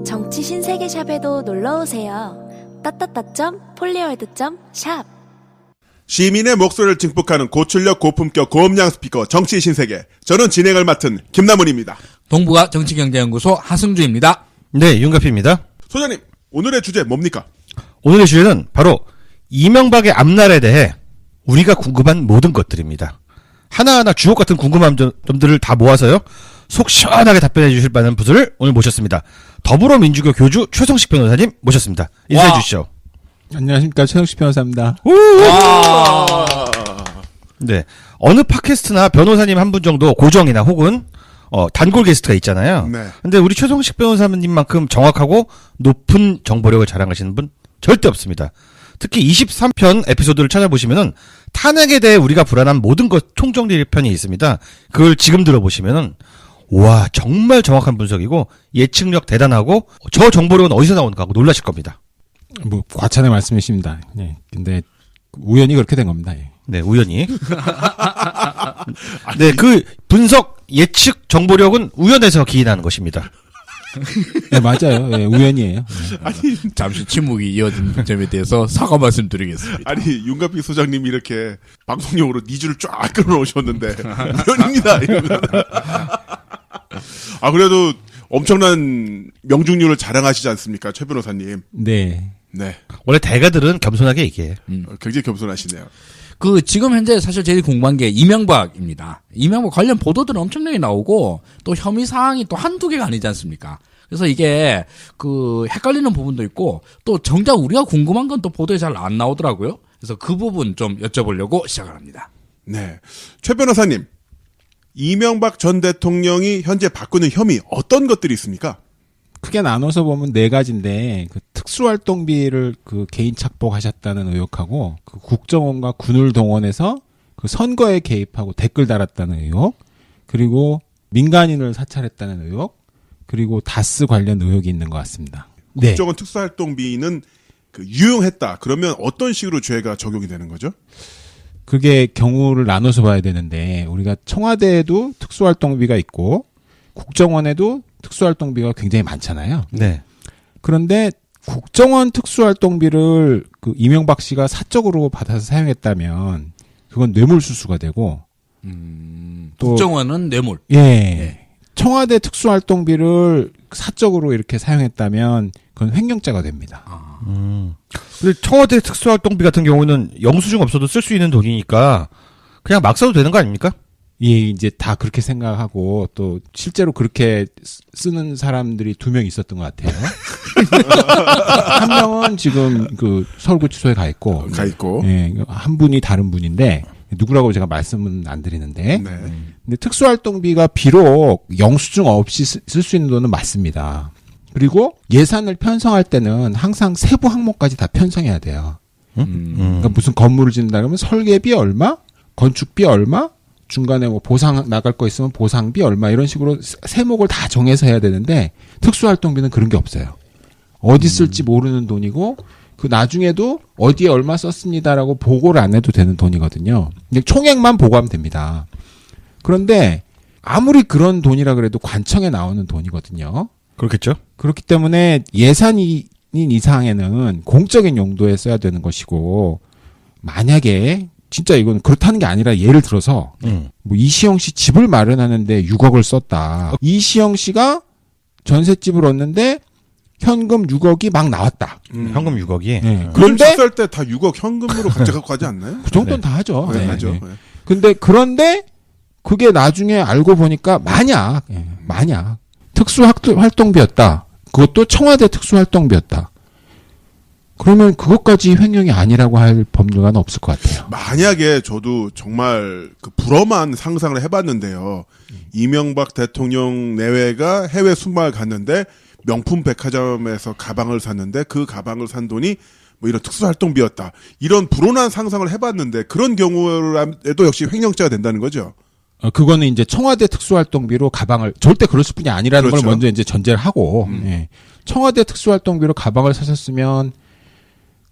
정치 신세계샵에도 놀러오세요. @폴리월드.샵 시민의 목소리를 증폭하는 고출력 고품격 고음량 스피커 정치 신세계. 저는 진행을 맡은 김남훈입니다. 동부가 정치경제연구소 하승주입니다. 네, 윤갑희입니다. 소장님, 오늘의 주제 뭡니까? 오늘의 주제는 바로 이명박의 앞날에 대해 우리가 궁금한 모든 것들입니다. 하나하나 주옥 같은 궁금한 점들을 다 모아서요, 속 시원하게 답변해 주실 만한 분을 오늘 모셨습니다. 더불어민주교 교주 최성식 변호사님 모셨습니다. 인사해 주시죠. 안녕하십니까, 최성식 변호사입니다. 네, 어느 팟캐스트나 변호사님 한 분 정도 고정이나 혹은 단골 게스트가 있잖아요. 네. 근데 우리 최성식 변호사님만큼 정확하고 높은 정보력을 자랑하시는 분 절대 없습니다. 특히 23편 에피소드를 찾아보시면은 탄핵에 대해 우리가 불안한 모든 것 총정리 편이 있습니다. 그걸 지금 들어보시면은 와, 정말 정확한 분석이고 예측력 대단하고 저 정보력은 어디서 나오는가 하고 놀라실 겁니다. 뭐 과찬의 말씀이십니다. 네, 근데 우연히 그렇게 된 겁니다. 예. 네, 우연히. 네, 그 분석 예측 정보력은 우연에서 기인하는 것입니다. 네, 맞아요. 예, 우연이에요. 네. 아니, 잠시 침묵이 이어진 점에 대해서 사과 말씀드리겠습니다. 아니, 윤갑희 소장님이 이렇게 방송용으로 니즈를 쫙 끌어놓으셨는데, 우연입니다. 이러면. 아, 그래도 엄청난 명중률을 자랑하시지 않습니까, 최 변호사님? 네. 네. 원래 대가들은 겸손하게 얘기해. 굉장히 겸손하시네요. 지금 현재 사실 제일 궁금한 게 이명박입니다. 이명박 관련 보도들은 엄청나게 나오고, 또 혐의 사항이 또 한두 개가 아니지 않습니까? 그래서 이게, 헷갈리는 부분도 있고, 또 정작 우리가 궁금한 건 또 보도에 잘 안 나오더라고요. 그래서 그 부분 좀 여쭤보려고 시작을 합니다. 네. 최 변호사님, 이명박 전 대통령이 현재 받고 있는 혐의 어떤 것들이 있습니까? 크게 나눠서 보면 네 가지인데, 그 특수활동비를 개인 착복하셨다는 의혹하고, 국정원과 군을 동원해서 선거에 개입하고 댓글 달았다는 의혹, 그리고 민간인을 사찰했다는 의혹, 그리고 다스 관련 의혹이 있는 것 같습니다. 네. 국정원 특수활동비는 유용했다. 그러면 어떤 식으로 죄가 적용이 되는 거죠? 그게 경우를 나눠서 봐야 되는데, 우리가 청와대에도 특수활동비가 있고, 국정원에도 특수활동비가 굉장히 많잖아요. 네. 그런데 국정원 특수활동비를 이명박 씨가 사적으로 받아서 사용했다면 그건 뇌물수수가 되고, 또 국정원은 뇌물. 예. 네. 청와대 특수활동비를 사적으로 이렇게 사용했다면 그건 횡령죄가 됩니다. 근데 청와대 특수활동비 같은 경우는 영수증 없어도 쓸 수 있는 돈이니까 그냥 막 써도 되는 거 아닙니까? 예, 이제 다 그렇게 생각하고 또 실제로 그렇게 쓰는 사람들이 2명 있었던 것 같아요. 한 명은 지금 서울구치소에 가 있고, 예, 한 분이 다른 분인데 누구라고 제가 말씀은 안 드리는데, 네. 근데 특수활동비가 비록 영수증 없이 쓸 수 있는 돈은 맞습니다. 그리고 예산을 편성할 때는 항상 세부 항목까지 다 편성해야 돼요. 그러니까 무슨 건물을 짓는다 그러면 설계비 얼마, 건축비 얼마, 중간에 뭐 보상 나갈 거 있으면 보상비 얼마, 이런 식으로 세목을 다 정해서 해야 되는데 특수활동비는 그런 게 없어요. 어디 쓸지 모르는 돈이고, 나중에도 어디에 얼마 썼습니다라고 보고를 안 해도 되는 돈이거든요. 그냥 총액만 보고하면 됩니다. 그런데 아무리 그런 돈이라 그래도 관청에 나오는 돈이거든요. 그렇겠죠. 그렇기 때문에 예산인 이상에는 공적인 용도에 써야 되는 것이고, 만약에 진짜 이건 그렇다는 게 아니라 예를 들어서 뭐 이시영 씨 집을 마련하는데 6억을 썼다. 이시영 씨가 전셋집을 얻는데 현금 6억이 막 나왔다. 현금 6억이. 네. 그런데 그런데 살 때 다 6억 현금으로 각자 갖고 가지 않나요? 그 정도는 다 하죠. 네, 네, 하죠. 네. 네. 그런데 그게 나중에 알고 보니까 만약 특수활동비였다. 그것도 청와대 특수활동비였다. 그러면 그것까지 횡령이 아니라고 할 법률가는 없을 것 같아요. 만약에 저도 정말 불엄한 상상을 해봤는데요. 이명박 대통령 내외가 해외 순방을 갔는데 명품 백화점에서 가방을 샀는데 그 가방을 산 돈이 뭐 이런 특수활동비였다. 이런 불온한 상상을 해봤는데 그런 경우에도 역시 횡령죄가 된다는 거죠. 그거는 이제 청와대 특수활동비로 가방을, 절대 그랬을 뿐이 아니라는 그렇죠. 걸 먼저 이제 전제를 하고, 예. 청와대 특수활동비로 가방을 사셨으면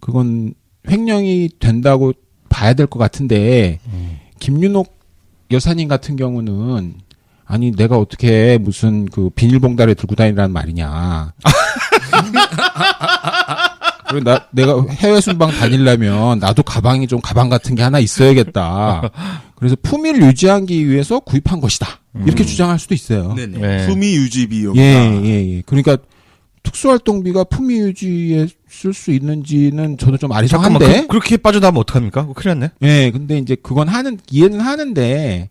그건 횡령이 된다고 봐야 될 것 같은데, 김윤옥 여사님 같은 경우는 아니 내가 어떻게 무슨 그 비닐봉다를 들고 다니라는 말이냐. 그리고 내가 해외 순방 다니려면 나도 가방이 좀 가방 같은 게 하나 있어야겠다. 그래서 품위를 유지하기 위해서 구입한 것이다. 이렇게 주장할 수도 있어요. 네네. 네. 품위 유지 비용이다. 예. 그러니까 특수활동비가 품위 유지에 쓸 수 있는지는 저도 좀 잠깐만, 아리송한데. 그렇게 빠져나가면 어떡합니까? 큰일 났네. 예, 근데 이제 그건 이해는 하는데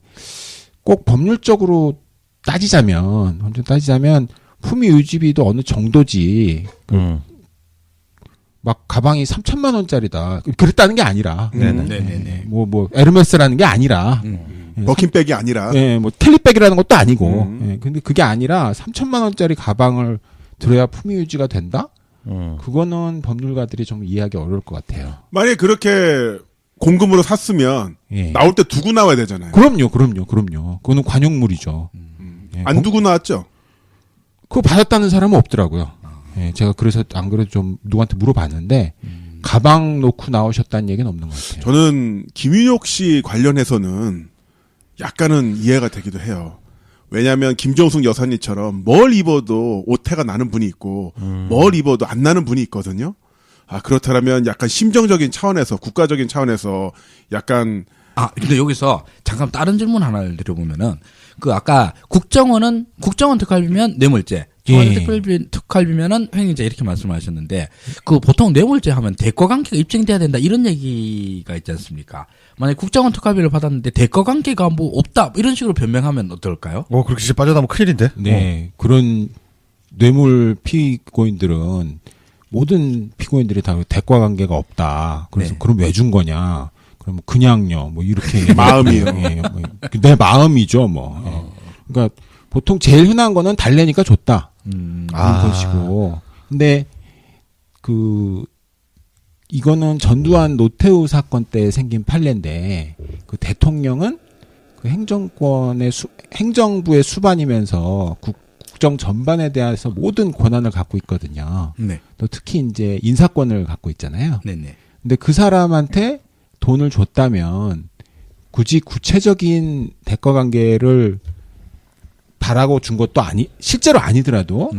꼭 법률적으로 따지자면 품위 유지비도 어느 정도지. 막 가방이 3,000만 원짜리다. 그랬다는 게 아니라. 네네. 뭐 에르메스라는 게 아니라. 버킨백이 아니라. 예, 뭐 텔리백이라는 것도 아니고. 예, 근데 그게 아니라 3,000만 원짜리 가방을 들어야 품위 유지가 된다? 그거는 법률가들이 좀 이해하기 어려울 것 같아요. 만약에 그렇게 공금으로 샀으면 예. 나올 때 두고 나와야 되잖아요. 그럼요. 그거는 관용물이죠. 예, 안 두고 나왔죠? 그거 받았다는 사람은 없더라고요. 예, 제가 그래서 안 그래도 좀 누구한테 물어봤는데 가방 놓고 나오셨다는 얘기는 없는 것 같아요. 저는 김윤옥 씨 관련해서는 약간은 이해가 되기도 해요. 왜냐하면 김정숙 여사님처럼 뭘 입어도 오태가 나는 분이 있고 뭘 입어도 안 나는 분이 있거든요. 아 그렇다면 약간 심정적인 차원에서 국가적인 차원에서 약간 근데 여기서 잠깐 다른 질문 하나를 드려보면은 그 아까 국정원 특활비면 뇌물죄, 특활비면은 횡령죄 이렇게 말씀하셨는데 그 보통 뇌물죄 하면 대가관계가 입증돼야 된다 이런 얘기가 있지 않습니까? 만약 국정원 특활비를 받았는데 대가관계가 뭐 없다 이런 식으로 변명하면 어떨까요? 그렇게 진짜 빠져나가면 큰일인데. 네, 그런 뇌물 피고인들은 모든 피고인들이 다 대가 관계가 없다. 그래서 네. 그럼 왜 준 거냐? 그럼 그냥요. 뭐 이렇게 마음이요. 예, 뭐 내 마음이죠. 뭐. 예. 그러니까 보통 제일 흔한 거는 달래니까 줬다. 그런 것이고. 근데 이거는 전두환 노태우 사건 때 생긴 판례인데 그 대통령은 그 행정부의 수반이면서 국정 전반에 대해서 모든 권한을 갖고 있거든요. 네. 또 특히 이제 인사권을 갖고 있잖아요. 네네. 근데 그 사람한테 돈을 줬다면 굳이 구체적인 대가 관계를 바라고 준 것도 실제로 아니더라도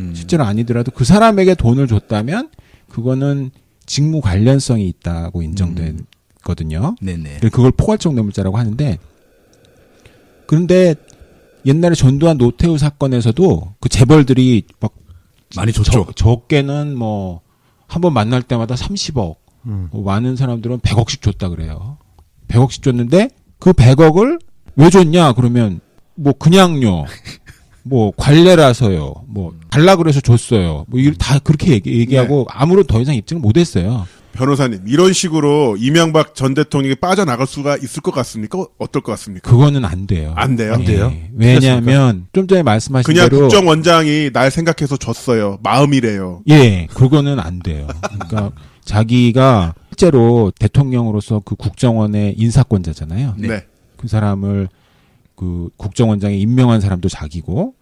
그 사람에게 돈을 줬다면 그거는 직무 관련성이 있다고 인정되거든요. 네네. 그걸 포괄적 뇌물죄라고 하는데 그런데 옛날에 전두환 노태우 사건에서도 그 재벌들이 막 많이 줬죠. 적게는 뭐 한 번 만날 때마다 30억, 뭐 많은 사람들은 100억씩 줬다 그래요. 100억씩 줬는데 그 100억을 왜 줬냐 그러면 뭐 그냥요. 뭐 관례라서요. 뭐 달라 그래서 줬어요. 뭐 이걸 다 그렇게 얘기하고 아무런 더 이상 입증을 못 했어요. 변호사님 이런 식으로 이명박 전 대통령이 빠져나갈 수가 있을 것 같습니까? 어떨 것 같습니까? 그거는 안 돼요. 안 돼요? 안 돼요? 왜냐하면 좀 전에 말씀하신 그냥 대로 국정원장이 날 생각해서 줬어요. 마음이래요. 예, 그거는 안 돼요. 그러니까 자기가 실제로 대통령으로서 그 국정원의 인사권자잖아요. 네. 그 사람을 그 국정원장에 임명한 사람도 자기고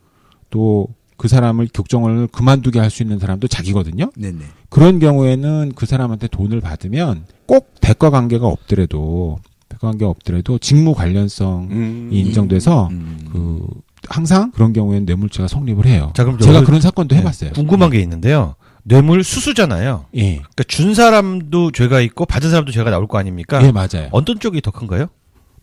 또 그 사람을 국정원을 그만두게 할 수 있는 사람도 자기거든요. 네네. 그런 경우에는 그 사람한테 돈을 받으면 꼭 대가 관계가 없더라도 직무 관련성이 인정돼서 항상 그런 경우에는 뇌물죄가 성립을 해요. 자, 그럼 제가 그런 사건도 해봤어요. 궁금한 게 있는데요. 뇌물 수수잖아요. 예, 그러니까 준 사람도 죄가 있고 받은 사람도 죄가 나올 거 아닙니까? 예, 맞아요. 어떤 쪽이 더 큰가요?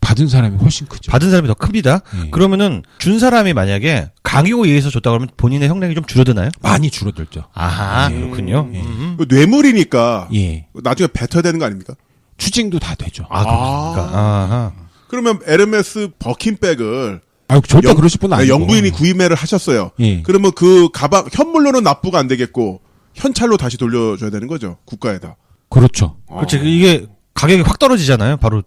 받은 사람이 훨씬 크죠. 받은 사람이 더 큽니다. 예. 그러면은 준 사람이 만약에 강요에 의해서 줬다 그러면 본인의 형량이 좀 줄어드나요? 많이 줄어들죠. 아하, 예. 그렇군요. 예. 뇌물이니까 예, 나중에 뱉어야 되는 거 아닙니까? 추징도 다 되죠. 그렇습니까? 아하. 그러면 에르메스 버킨백을 절대 그러실 분은 아니고. 영부인이 구입매를 하셨어요. 예. 그러면 그 가방 현물로는 납부가 안 되겠고 현찰로 다시 돌려줘야 되는 거죠. 국가에다. 그렇죠. 그렇지. 이게 가격이 확 떨어지잖아요. 바로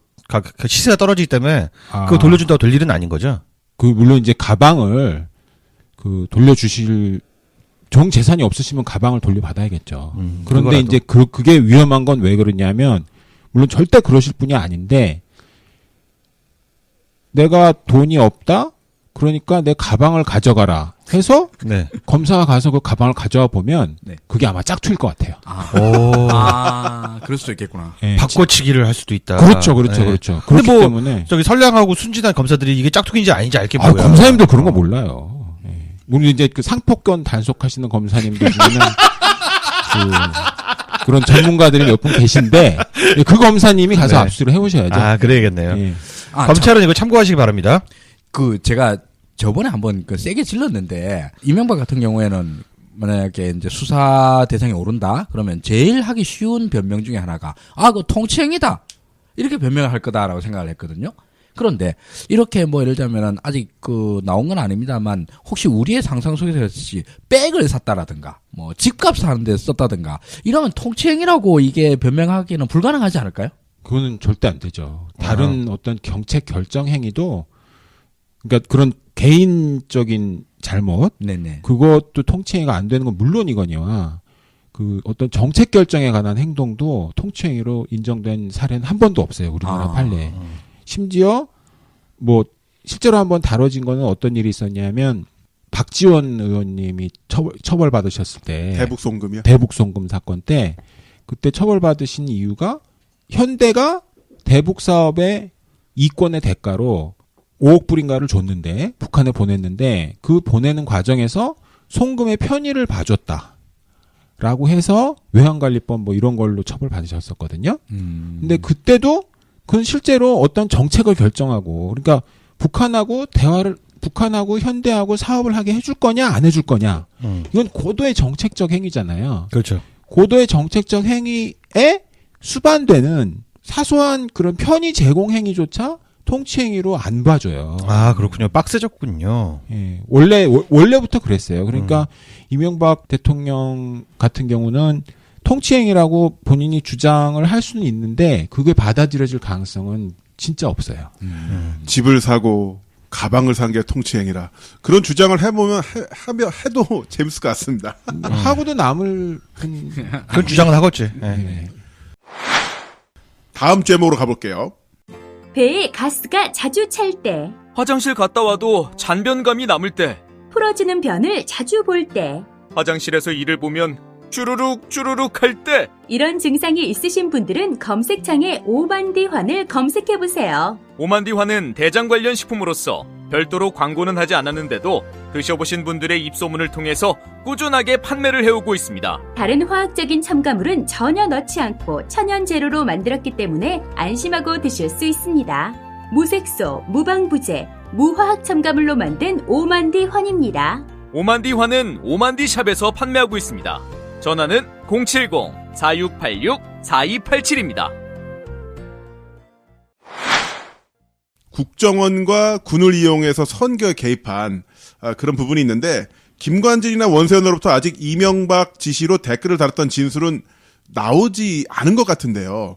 시세가 떨어지기 때문에 그거 돌려준다고 될 일은 아닌 거죠. 물론 이제 가방을 돌려주실 정 재산이 없으시면 가방을 돌려받아야겠죠. 그런데 그거라도. 이제 그게 위험한 건 왜 그러냐면 물론 절대 그러실 분이 아닌데 내가 돈이 없다 그러니까 내 가방을 가져가라 해서 네. 검사가 가서 그 가방을 가져와 보면 네. 그게 아마 짝퉁일 것 같아요. 그럴 수도 있겠구나. 예. 바꿔치기를 할 수도 있다. 그렇죠. 네. 그렇기 근데 때문에 저기 선량하고 순진한 검사들이 이게 짝퉁인지 아닌지 알게 아, 뭐야. 검사님도 그런 거 몰라요. 예. 우리 이제 그 상폭견 단속하시는 검사님들 중에는 그런 전문가들이 몇 분 계신데 그 검사님이 가서 네. 압수를 해보셔야죠. 아, 그래야겠네요. 예. 검찰은 이거 참고하시기 바랍니다. 제가 저번에 한번 세게 질렀는데, 이명박 같은 경우에는 만약에 이제 수사 대상에 오른다? 그러면 제일 하기 쉬운 변명 중에 하나가, 그거 통치행위다! 이렇게 변명을 할 거다라고 생각을 했거든요. 그런데, 이렇게 예를 들자면은, 아직 나온 건 아닙니다만, 혹시 우리의 상상 속에서 했듯이, 백을 샀다라든가, 집값 사는 데 썼다든가, 이러면 통치행위라고 이게 변명하기는 불가능하지 않을까요? 그거는 절대 안 되죠. 다른 어떤 정책 결정 행위도, 그러니까 그런 개인적인 잘못, 네네. 그것도 통치행위가 안 되는 건 물론이거니와, 그 어떤 정책 결정에 관한 행동도 통치행위로 인정된 사례는 한 번도 없어요. 우리나라 판례에. 심지어 실제로 한번 다뤄진 거는 어떤 일이 있었냐면 박지원 의원님이 처벌받으셨을 때 대북송금이요? 대북송금 사건 때 그때 처벌받으신 이유가 현대가 대북 사업의 이권의 대가로 5억 불인가를 줬는데 북한에 보냈는데 그 보내는 과정에서 송금의 편의를 봐줬다라고 해서 외환관리법 이런 걸로 처벌받으셨었거든요. 근데 그때도 그건 실제로 어떤 정책을 결정하고, 그러니까 북한하고 현대하고 사업을 하게 해줄 거냐 안 해줄 거냐, 이건 고도의 정책적 행위잖아요. 그렇죠. 고도의 정책적 행위에 수반되는 사소한 그런 편의 제공 행위조차 통치 행위로 안 봐줘요. 아, 그렇군요. 빡세졌군요. 예, 원래부터 그랬어요. 그러니까 이명박 대통령 같은 경우는 통치행위라고 본인이 주장을 할 수는 있는데 그게 받아들여질 가능성은 진짜 없어요. 집을 사고 가방을 산 게 통치행위라. 그런 주장을 해보면 해도 재밌을 것 같습니다. 하고도 남을 그런 주장은 하겠지. 네. 네. 다음 제목으로 가볼게요. 배에 가스가 자주 찰 때, 화장실 갔다 와도 잔변감이 남을 때, 풀어지는 변을 자주 볼 때, 화장실에서 일을 보면 쭈루룩 할 때, 이런 증상이 있으신 분들은 검색창에 오만디환을 검색해보세요. 오만디환은 대장 관련 식품으로서 별도로 광고는 하지 않았는데도 드셔보신 분들의 입소문을 통해서 꾸준하게 판매를 해오고 있습니다. 다른 화학적인 첨가물은 전혀 넣지 않고 천연 재료로 만들었기 때문에 안심하고 드실 수 있습니다. 무색소, 무방부제, 무화학 첨가물로 만든 오만디환입니다. 오만디환은 오만디샵에서 판매하고 있습니다. 전화는 070-4686-4287입니다. 국정원과 군을 이용해서 선거에 개입한 그런 부분이 있는데 김관진이나 원세훈으로부터 아직 이명박 지시로 댓글을 달았던 진술은 나오지 않은 것 같은데요.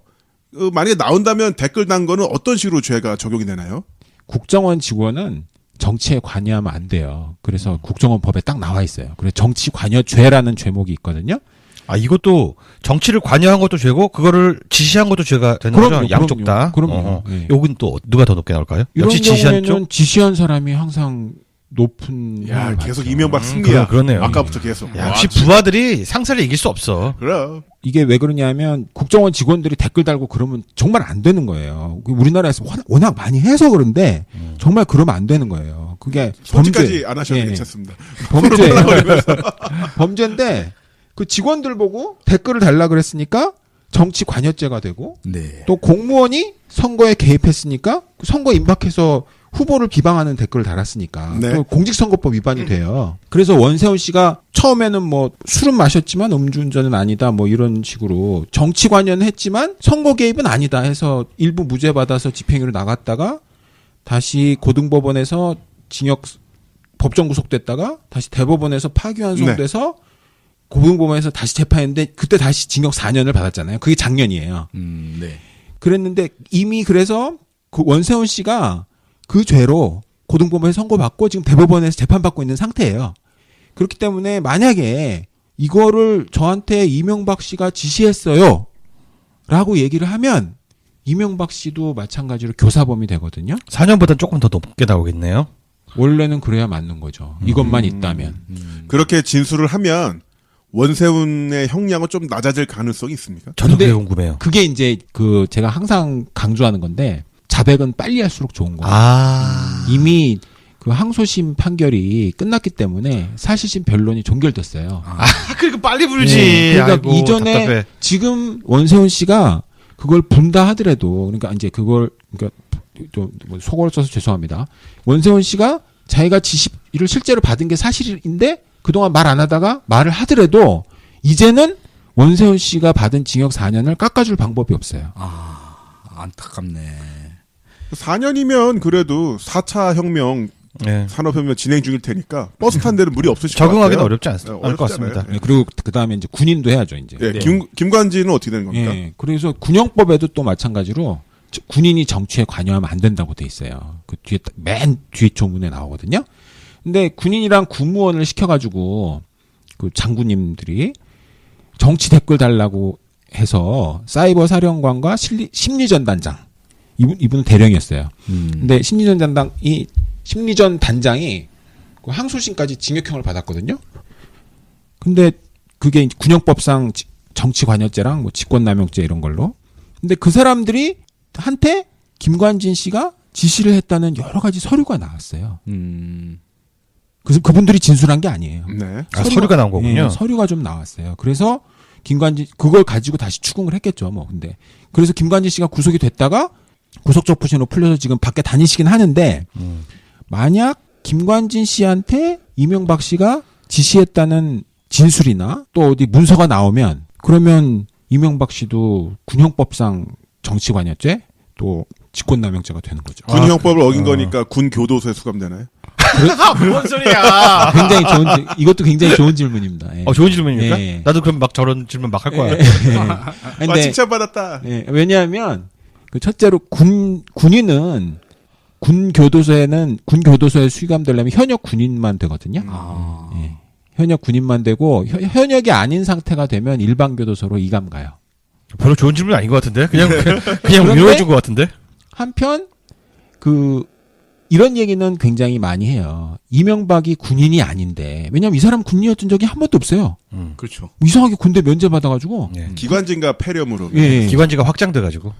만약에 나온다면 댓글 단 거는 어떤 식으로 죄가 적용이 되나요? 국정원 직원은 정치에 관여하면 안 돼요. 그래서 국정원 법에 딱 나와 있어요. 그래서 정치 관여죄라는 죄목이 있거든요. 아, 이것도 정치를 관여한 것도 죄고 그거를 지시한 것도 죄가 되는 거죠? 양쪽 다. 그럼요. 네. 요건 또 누가 더 높게 나올까요? 이런 역시 지시한 경우에는 쪽? 지시한 사람이 항상 높은 야, 형을 계속 받죠. 이명박 승리야. 그러네요. 아까부터 계속. 야, 역시 부하들이 상사를 이길 수 없어. 그래. 이게 왜 그러냐면 국정원 직원들이 댓글 달고 그러면 정말 안 되는 거예요. 우리나라에서 워낙 많이 해서 그런데 정말 그러면 안 되는 거예요. 그게 솔직까지 안 하셔도 예, 괜찮습니다. 범죄예요. 범죄인데 그 직원들 보고 댓글을 달라 그랬으니까 정치 관여죄가 되고 네. 또 공무원이 선거에 개입했으니까 그 선거 임박해서 후보를 비방하는 댓글을 달았으니까 네. 또 공직선거법 위반이 돼요. 그래서 원세훈 씨가 처음에는 술은 마셨지만 음주운전은 아니다 이런 식으로 정치 관여는 했지만 선거 개입은 아니다 해서 일부 무죄 받아서 집행유예로 나갔다가 다시 고등법원에서 징역 법정 구속됐다가 다시 대법원에서 파기환송돼서 고등법원에서 다시 재판했는데 그때 다시 징역 4년을 받았잖아요. 그게 작년이에요. 네. 그랬는데 이미 그래서 그 원세훈 씨가 그 죄로 고등법원에 선고받고 지금 대법원에서 재판받고 있는 상태예요. 그렇기 때문에 만약에 이거를 저한테 이명박 씨가 지시했어요 라고 얘기를 하면 이명박 씨도 마찬가지로 교사범이 되거든요. 4년보다는 조금 더 높게 나오겠네요. 원래는 그래야 맞는 거죠. 이것만 있다면. 그렇게 진술을 하면 원세훈의 형량은 좀 낮아질 가능성이 있습니까? 저도 근데 그게 궁금해요. 그게 이제 제가 항상 강조하는 건데 자백은 빨리 할수록 좋은 거예요. 이미 그 항소심 판결이 끝났기 때문에 사실심 변론이 종결됐어요. 그러니까 빨리 불지. 네, 그러니까 아이고, 이전에 답답해. 지금 지금 원세훈 씨가 그걸 분다 하더라도 그러니까 이제 그걸 그러니까 좀 속어를 써서 죄송합니다. 원세훈 씨가 자기가 지시를 실제로 받은 게 사실인데 그동안 말 안 하다가 말을 하더라도 이제는 원세훈 씨가 받은 징역 4년을 깎아줄 방법이 없어요. 안타깝네. 4년이면 그래도 4차 혁명 네. 산업혁명 진행 중일 테니까 버스 탄 데는 무리 없으실 것 같아요. 적응하기는 어렵지 않을 것 어렵잖아요. 같습니다. 네, 그리고 그 다음에 이제 군인도 해야죠 이제. 예, 김관진은 어떻게 되는 겁니까? 예, 그래서 군형법에도 또 마찬가지로 군인이 정치에 관여하면 안 된다고 돼 있어요. 그 뒤에 맨 뒤에 조문에 나오거든요. 근데 군인이랑 군무원을 시켜가지고 그 장군님들이 정치 댓글 달라고 해서 사이버 사령관과 심리전 단장 이분은 대령이었어요. 근데 심리전 단장이 그 항소심까지 징역형을 받았거든요. 근데 그게 군형법상 정치 관여죄랑 뭐 직권남용죄 이런 걸로. 근데 그 사람들이 한테 김관진 씨가 지시를 했다는 여러 가지 서류가 나왔어요. 그래서 그분들이 진술한 게 아니에요. 네. 서류가 나온 거군요. 네, 서류가 좀 나왔어요. 그래서 김관진 그걸 가지고 다시 추궁을 했겠죠. 뭐 근데 그래서 김관진 씨가 구속이 됐다가 구속적 부신으로 풀려서 지금 밖에 다니시긴 하는데 만약 김관진 씨한테 이명박 씨가 지시했다는 진술이나 또 어디 문서가 나오면 그러면 이명박 씨도 군형법상 정치관여죄 또 직권남용죄가 되는 거죠. 군형법을 어긴 거니까 군 교도소에 수감되나요? 뭔 소리야? 굉장히 이것도 굉장히 좋은 질문입니다. 예. 좋은 질문입니까? 예. 나도 그럼 막 저런 질문 막 할 거야. 아, 칭찬받았다. 예, 왜냐하면 그 첫째로 군인은 군 교도소에 수감되려면 현역 군인만 되거든요. 예. 현역 군인만 되고 현역이 아닌 상태가 되면 일반 교도소로 이감 가요. 별로 좋은 질문 아닌 것 같은데? 그냥 그런데 위로해준 것 같은데? 한편 이런 얘기는 굉장히 많이 해요. 이명박이 군인이 아닌데 왜냐면 이 사람 군인이었던 적이 한 번도 없어요. 그렇죠. 이상하게 군대 면제받아가지고. 예. 기관진과 폐렴으로. 예. 기관지가 확장돼가지고.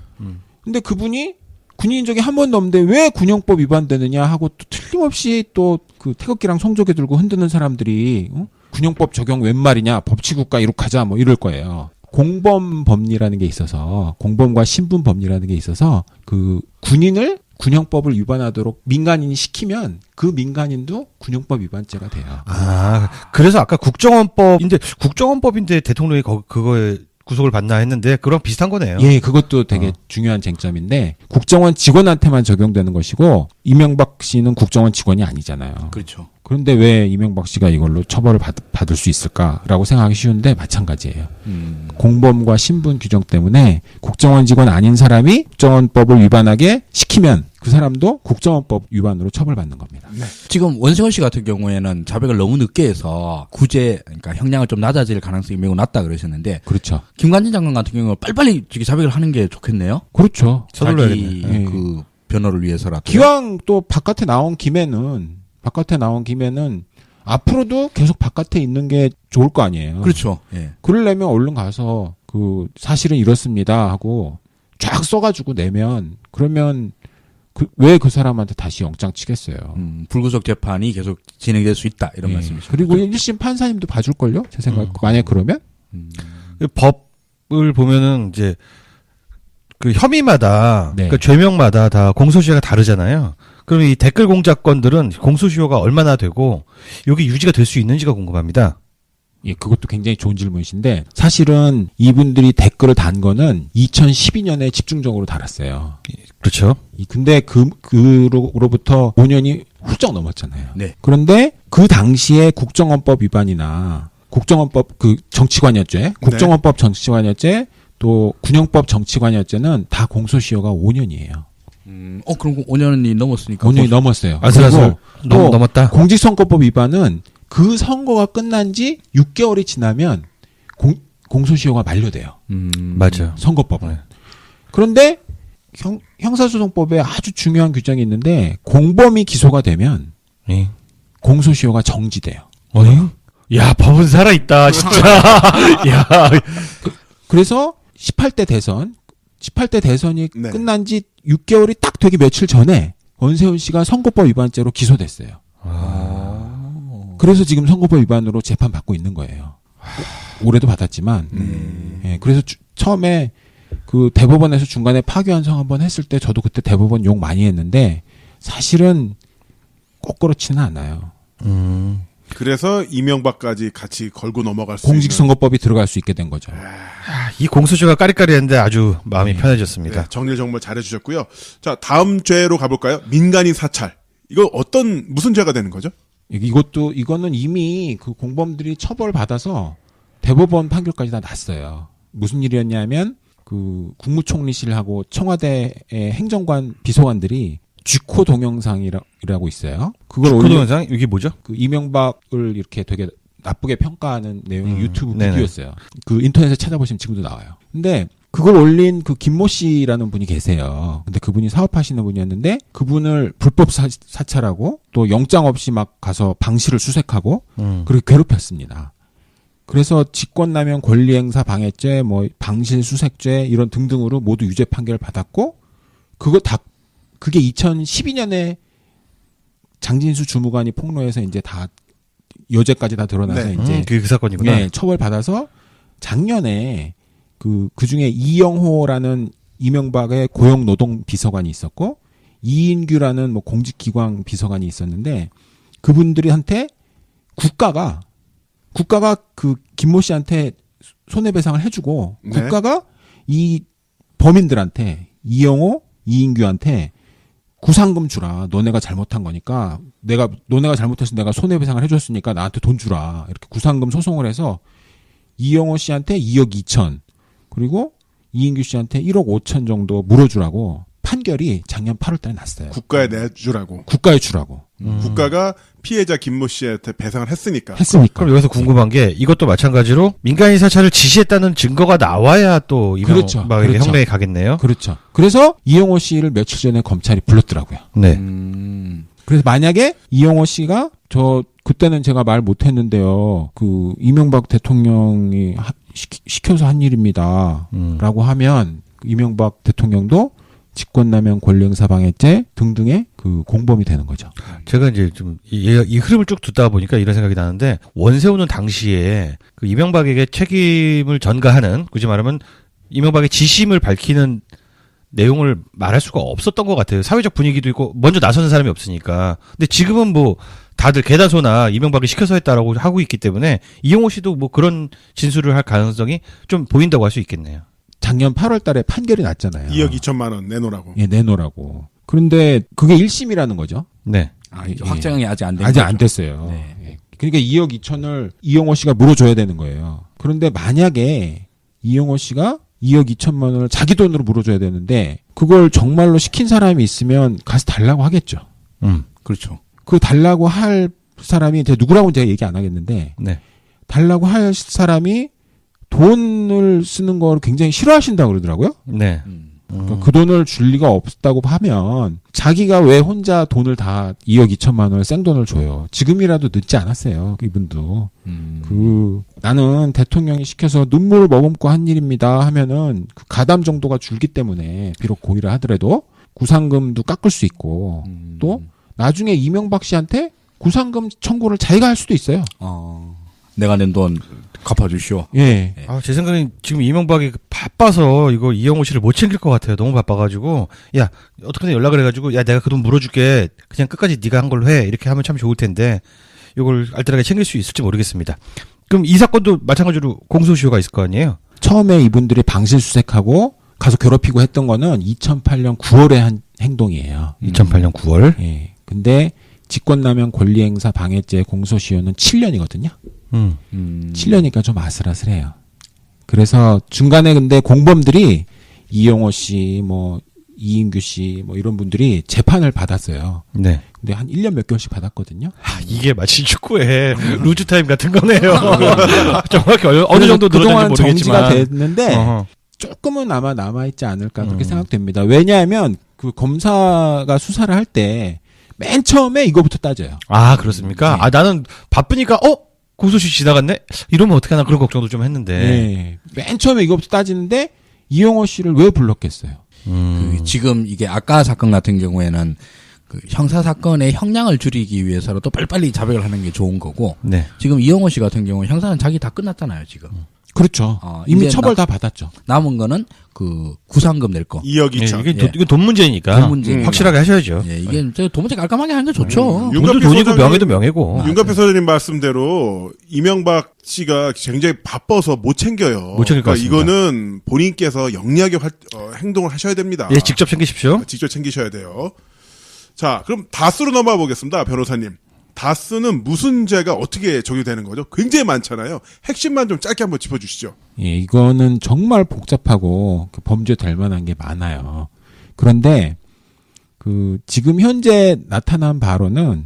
근데 그분이 군인인 적이 한 번도 없는데 왜 군형법 위반되느냐 하고 또 틀림없이 또 그 태극기랑 성조개 들고 흔드는 사람들이 군형법 적용 웬 말이냐 법치국가 이룩하자 뭐 이럴 거예요. 공범 법리라는 게 있어서 공범과 신분 법리라는 게 있어서 그 군인을 군형법을 위반하도록 민간인이 시키면 그 민간인도 군형법 위반죄가 돼요. 그래서 아까 국정원법인데 대통령이 그거에 구속을 받나 했는데 그랑 비슷한 거네요. 예, 그것도 되게 중요한 쟁점인데 국정원 직원한테만 적용되는 것이고 이명박 씨는 국정원 직원이 아니잖아요. 그렇죠. 그런데 왜 이명박 씨가 이걸로 처벌을 받을 수 있을까라고 생각하기 쉬운데 마찬가지예요. 공범과 신분 규정 때문에 국정원 직원 아닌 사람이 국정원법을 위반하게 시키면 그 사람도 국정원법 위반으로 처벌받는 겁니다. 네. 지금 원세훈 씨 같은 경우에는 자백을 너무 늦게 해서 그러니까 형량을 좀 낮아질 가능성이 매우 낮다 그러셨는데 그렇죠. 김관진 장관 같은 경우는 빨리빨리 자백을 하는 게 좋겠네요. 그렇죠. 자기 예. 그 변호를 위해서라도. 기왕 또 바깥에 나온 김에는 앞으로도 계속 바깥에 있는 게 좋을 거 아니에요. 그렇죠. 예. 그러려면 얼른 가서 그 사실은 이렇습니다 하고 쫙 써가지고 내면 그러면 왜 그 사람한테 다시 영장 치겠어요. 불구속 재판이 계속 진행될 수 있다 이런 예. 말씀이시죠. 그리고 1심 판사님도 봐줄걸요? 제 생각. 만약 그러면? 법을 보면은 이제 그 혐의마다 네. 그 죄명마다 다 공소시효가 다르잖아요. 그럼 이 댓글 공작건들은 공소시효가 얼마나 되고 여기 유지가 될 수 있는지가 궁금합니다. 예, 그것도 굉장히 좋은 질문이신데 사실은 이분들이 댓글을 단 거는 2012년에 집중적으로 달았어요. 그렇죠. 근데 그로부터 5년이 훌쩍 넘었잖아요. 네. 그런데 그 당시에 국정원법 위반이나 국정원법 정치관여죄, 국정원법 정치관여죄, 또 군형법 정치관여죄는 다 공소시효가 5년이에요. 그럼 5년이 넘었으니까. 5년이 넘었어요. 아슬아슬 또 넘었다. 공직선거법 위반은 그 선거가 끝난 지 6개월이 지나면 공소시효가 만료돼요. 맞아요. 선거법은. 네. 그런데 형사소송법에 아주 중요한 규정이 있는데 공범이 기소가 되면 예. 공소시효가 정지돼요. 야, 법은 살아있다, 진짜. 야. 그래서 18대 대선이 네. 끝난 지 6개월이 딱 되기 며칠 전에 원세훈 씨가 선거법 위반죄로 기소됐어요. 그래서 지금 선거법 위반으로 재판 받고 있는 거예요. 올해도 받았지만. 예, 그래서 처음에 그 대법원에서 중간에 파기환송 한번 했을 때 저도 그때 대법원 욕 많이 했는데 사실은 꼭 그렇지는 않아요. 그래서 이명박까지 같이 걸고 넘어갈 수 있는. 공직선거법이 들어갈 수 있게 된 거죠. 이 공소시효가 까리까리했는데 아주 마음이 편해졌습니다. 네, 정리를 정말 잘해주셨고요. 자, 다음 죄로 가볼까요? 민간인 사찰. 이거 무슨 죄가 되는 거죠? 이거는 이미 그 공범들이 처벌받아서 대법원 판결까지 다 났어요. 무슨 일이었냐면 그 국무총리실하고 청와대의 행정관 비서관들이 쥐코 동영상이라고 있어요. 그걸 쥐코 동영상? 이게 뭐죠? 그 이명박을 이렇게 되게 나쁘게 평가하는 내용의 유튜브 네네. 비디오였어요. 그 인터넷에 찾아보시면 지금도 나와요. 근데 그걸 올린 그 김모 씨라는 분이 계세요. 근데 그분이 사업하시는 분이었는데 그분을 불법 사찰하고 또 영장 없이 막 가서 방실을 수색하고 그리고 괴롭혔습니다. 그래서 직권남용 권리행사 방해죄, 뭐 방실 수색죄 이런 등등으로 모두 유죄 판결을 받았고 그게 2012년에 장진수 주무관이 폭로해서 이제 다 여죄까지 다 드러나서 네. 이제 그게 그 사건이구나. 네, 처벌받아서 작년에 그 중에 이영호라는 이명박의 고용노동 비서관이 있었고 이인규라는 뭐 공직기관 비서관이 있었는데 그분들한테 국가가 그 김모 씨한테 손해배상을 해주고 네. 국가가 이 범인들한테 이영호, 이인규한테 구상금 주라. 너네가 잘못한 거니까 너네가 잘못해서 내가 손해배상을 해줬으니까 나한테 돈 주라. 이렇게 구상금 소송을 해서 이영호 씨한테 2억 2천 그리고 이인규 씨한테 1억 5천 정도 물어주라고 판결이 작년 8월달에 났어요. 국가에 내주라고. 국가에 주라고. 국가가 피해자 김모 씨한테 배상을 했으니까. 그럼 여기서 궁금한 게 이것도 마찬가지로 민간인 사찰을 지시했다는 증거가 나와야 또 그렇죠. 이명박에게 그렇죠. 형량이 가겠네요. 그렇죠. 그래서 이영호 씨를 며칠 전에 검찰이 불렀더라고요. 네. 그래서 만약에 이영호 씨가 그때는 제가 말 못했는데요. 그 이명박 대통령이 시켜서 한 일입니다. 라고 하면 이명박 대통령도 직권남용 권리행사 방해죄 등등의 그 공범이 되는 거죠. 제가 이제 좀 이 흐름을 쭉 듣다 보니까 이런 생각이 나는데 원세훈은 당시에 그 이명박에게 책임을 전가하는 굳이 말하면 이명박의 지심을 밝히는 내용을 말할 수가 없었던 것 같아요. 사회적 분위기도 있고 먼저 나서는 사람이 없으니까. 근데 지금은 뭐 다들 개다소나 이명박이 시켜서 했다라고 하고 있기 때문에 이용호 씨도 뭐 그런 진술을 할 가능성이 좀 보인다고 할 수 있겠네요. 작년 8월 달에 판결이 났잖아요. 2억 2천만 원 내놓으라고. 예, 내놓으라고. 그런데 그게 1심이라는 거죠. 네. 이제 확정이 아직 안 된 아직 거죠. 안 됐어요. 네. 예. 그러니까 2억 2천을 이용호 씨가 물어줘야 되는 거예요. 그런데 만약에 이용호 씨가 2억 2천만 원을 자기 돈으로 물어줘야 되는데 그걸 정말로 시킨 사람이 있으면 가서 달라고 하겠죠. 그렇죠. 그 달라고 할 사람이 누구라고는 제가 얘기 안 하겠는데 네. 달라고 할 사람이 돈을 쓰는 걸 굉장히 싫어하신다고 그러더라고요. 네. 그러니까 그 돈을 줄 리가 없다고 하면 자기가 왜 혼자 돈을 다 2억 2천만 원을 생돈을 줘요. 지금이라도 늦지 않았어요. 이분도. 나는 대통령이 시켜서 눈물을 머금고 한 일입니다 하면은 그 가담 정도가 줄기 때문에 비록 고의를 하더라도 구상금도 깎을 수 있고 또 나중에 이명박 씨한테 구상금 청구를 자기가 할 수도 있어요. 내가 낸 돈 갚아주시오. 예. 제 생각엔 지금 이명박이 바빠서 이거 이영호 씨를 못 챙길 것 같아요. 너무 바빠가지고 야 어떻게든 연락을 해가지고 야 내가 그 돈 물어줄게. 그냥 끝까지 네가 한 걸로 해. 이렇게 하면 참 좋을 텐데 이걸 알뜰하게 챙길 수 있을지 모르겠습니다. 그럼 이 사건도 마찬가지로 공소시효가 있을 거 아니에요? 처음에 이분들이 방실 수색하고 가서 괴롭히고 했던 거는 2008년 9월에 한 행동이에요. 2008년 9월. 예. 근데 직권남용 권리행사 방해죄 공소시효는 7년이거든요. 7년이니까 좀 아슬아슬해요. 그래서 중간에 근데 공범들이 이용호 씨, 뭐 이인규 씨, 뭐 이런 분들이 재판을 받았어요. 네. 근데 한 1년 몇 개월씩 받았거든요. 이게 마치 축구의 루즈타임 같은 거네요. 정확히 어느 정도 늘어난지 그동안 모르겠지만. 정지가 됐는데 어허. 조금은 아마 남아있지 않을까 그렇게 생각됩니다. 왜냐하면 그 검사가 수사를 할 때 맨 처음에 이거부터 따져요. 아, 그렇습니까? 네. 아, 나는 바쁘니까, 고소식 지나갔네? 이러면 어떡하나 그런 걱정도 좀 했는데. 네. 맨 처음에 이거부터 따지는데 이용호 씨를 왜 불렀겠어요? 그 지금 이게 아까 사건 같은 경우에는 그 형사 사건의 형량을 줄이기 위해서라도 빨리빨리 자백을 하는 게 좋은 거고 네. 지금 이용호 씨 같은 경우는 형사는 자기 다 끝났잖아요 지금. 그렇죠. 이제 이미 처벌 다 받았죠. 남은 거는 그 구상금 낼 거. 2억 예, 2천. 이게 돈 문제니까. 돈 문제니까. 확실하게 하셔야죠. 예, 이게 돈 문제 깔끔하게 하는 게 좋죠. 윤- 돈도 윤갑희 돈이고 소장님- 명예도 명예고. 윤갑희 소장님 말씀대로 이명박 씨가 굉장히 바빠서 못 챙겨요. 못 챙길 것 같습니다. 이거는 본인께서 영리하게 행동을 하셔야 됩니다. 예, 직접 챙기십시오. 직접 챙기셔야 돼요. 자, 그럼 다스로 넘어가 보겠습니다, 변호사님. 다스는 무슨 죄가 어떻게 적용되는 거죠? 굉장히 많잖아요. 핵심만 좀 짧게 한번 짚어주시죠. 예, 이거는 정말 복잡하고 범죄 될 만한 게 많아요. 그런데 그 지금 현재 나타난 바로는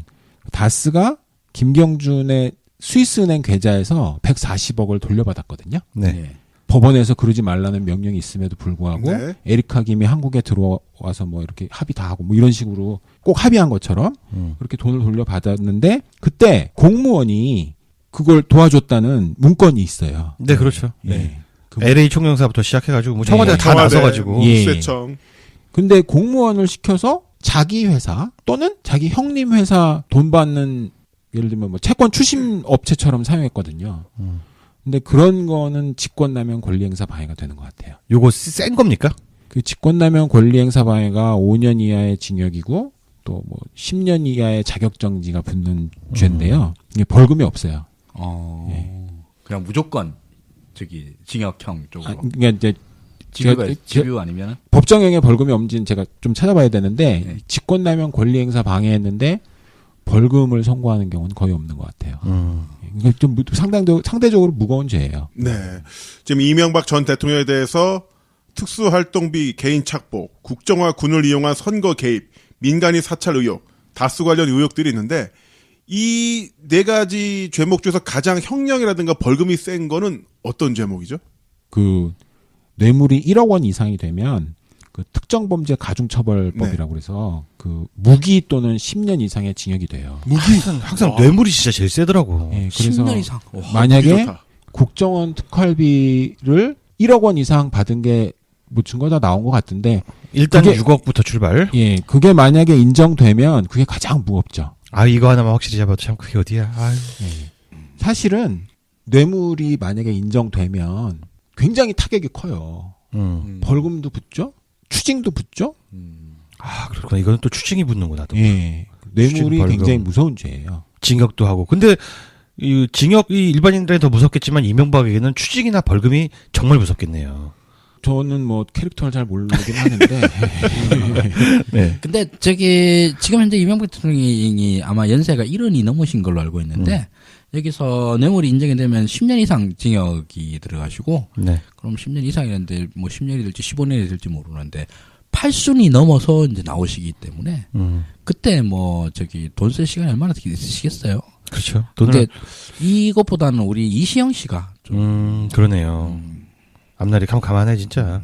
다스가 김경준의 스위스은행 계좌에서 140억을 돌려받았거든요. 네. 예. 법원에서 그러지 말라는 명령이 있음에도 불구하고 네. 에리카 김이 한국에 들어와서 뭐 이렇게 합의 다 하고 뭐 이런 식으로 꼭 합의한 것처럼 그렇게 돈을 돌려받았는데 그때 공무원이 그걸 도와줬다는 문건이 있어요. 네, 그렇죠. 예. 그 LA 총영사부터 시작해가지고 뭐 청와대가 다 청와대, 나서가지고. 예. 국세청. 근데 공무원을 시켜서 자기 회사 또는 자기 형님 회사 돈 받는 예를 들면 뭐 채권 추심 업체처럼 사용했거든요. 근데 그런 거는 직권남용 권리행사 방해가 되는 것 같아요. 요거 센 겁니까? 그 직권남용 권리행사 방해가 5년 이하의 징역이고 또 뭐 10년 이하의 자격정지가 붙는 죄인데요. 이게 벌금이 없어요. 그냥 무조건 저기 징역형 쪽으로. 그러니까 이제 집유 아니면은 법정형의 벌금이 없는지는 제가 좀 찾아봐야 되는데 네. 직권남용 권리행사 방해했는데 벌금을 선고하는 경우는 거의 없는 것 같아요. 그러니까 좀 상대적으로 무거운 죄예요. 네. 지금 이명박 전 대통령에 대해서 특수활동비 개인 착복, 국정화 군을 이용한 선거 개입, 민간인 사찰 의혹, 다수 관련 의혹들이 있는데 이 네 가지 죄목 중에서 가장 형량이라든가 벌금이 센 거는 어떤 죄목이죠? 그 뇌물이 1억 원 이상이 되면 그 특정범죄 가중처벌법이라고 그래서 그 무기 또는 10년 이상의 징역이 돼요. 항상 뇌물이 진짜 제일 세더라고. 예, 그래서 10년 이상. 만약에 좋다. 국정원 특활비를 1억 원 이상 받은 게 뭐 증거 다 나온 것 같은데 일단 그게- 6억부터 출발. 예, 그게 만약에 인정되면 그게 가장 무겁죠. 아, 이거 하나만 확실히 잡아도 참 그게 어디야. 아유. 사실은 뇌물이 만약에 인정되면 굉장히 타격이 커요. 벌금도 붙죠? 추징도 붙죠? 아, 그렇구나. 이거는 또 추징이 붙는구나. 또. 예. 추징, 뇌물이 벌금. 굉장히 무서운 죄예요. 징역도 하고. 근데 이 징역이 일반인들이 더 무섭겠지만 이명박에게는 추징이나 벌금이 정말 무섭겠네요. 저는 뭐 캐릭터를 잘 모르긴 하는데 네. 근데 저기 지금 현재 이명박 대통령이 아마 연세가 70이 넘으신 걸로 알고 있는데 여기서 뇌물이 인정이 되면 10년 이상 징역이 들어가시고 네. 그럼 10년 이상이라는데 뭐 10년이 될지 15년이 될지 모르는데 8순이 넘어서 이제 나오시기 때문에 그때 뭐 저기 돈 쓸 시간이 얼마나 있으시겠어요? 그렇죠. 근데 돈을 이것보다는 우리 이시영 씨가 좀 그러네요. 앞날이 감감하네 진짜.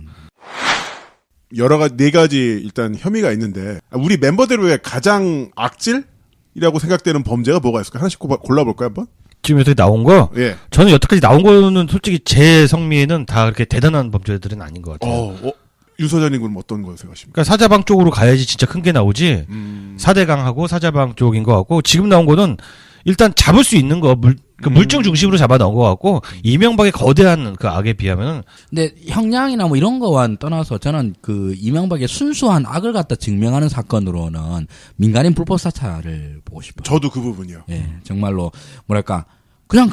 여러 가지 네 가지 일단 혐의가 있는데 우리 멤버들 외에 가장 악질이라고 생각되는 범죄가 뭐가 있을까? 하나씩 골라볼까요, 한번? 지금 여태 나온 거 예. 저는 여태까지 나온 거는 솔직히 제 성미에는 다 그렇게 대단한 범죄들은 아닌 것 같아요. 유 소장님은 어떤 거 생각하십니까? 그러니까 사자방 쪽으로 가야지 진짜 큰 게 나오지. 사대강하고 사자방 쪽인 것 같고 지금 나온 거는 일단 잡을 수 있는 거 물증 중심으로 잡아 넣은 것 같고 이명박의 거대한 그 악에 비하면은 근데 형량이나 뭐 이런 거와는 떠나서 저는 그 이명박의 순수한 악을 갖다 증명하는 사건으로는 민간인 불법 사찰을 보고 싶어요. 저도 그 부분이요. 예, 정말로 뭐랄까 그냥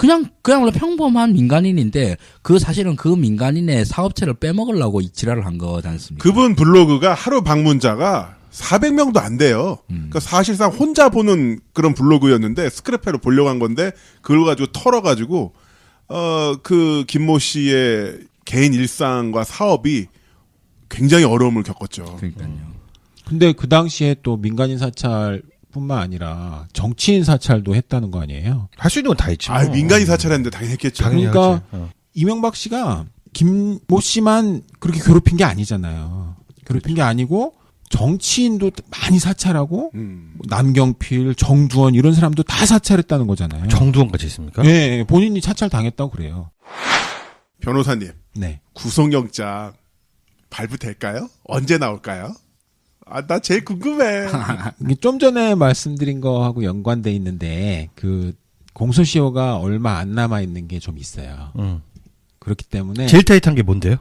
평범한 민간인인데 그 사실은 그 민간인의 사업체를 빼먹으려고 이 지랄을 한 거지 않습니까? 그분 블로그가 하루 방문자가 400명도 안 돼요. 그러니까 사실상 혼자 보는 그런 블로그였는데 스크랩해로 보려고 한 건데 그걸 가지고 털어가지고 그 김모 씨의 개인 일상과 사업이 굉장히 어려움을 겪었죠. 그러니까요. 근데 그 당시에 또 민간인 사찰뿐만 아니라 정치인 사찰도 했다는 거 아니에요? 할 수 있는 건 다 했지. 아, 민간인 사찰했는데 당연히 했겠죠. 당연히 그러니까 하지. 이명박 씨가 김모 씨만 그렇게 괴롭힌 게 아니잖아요. 괴롭힌 게 아니고 정치인도 많이 사찰하고 남경필, 정두원 이런 사람도 다 사찰했다는 거잖아요. 정두원까지 있습니까? 네, 본인이 사찰 당했다고 그래요. 변호사님, 네. 구속영장 발부될까요? 언제 나올까요? 나 제일 궁금해. 이게 좀 전에 말씀드린 거하고 연관돼 있는데 그 공소시효가 얼마 안 남아 있는 게 좀 있어요. 그렇기 때문에 제일 타이트한 게 뭔데요?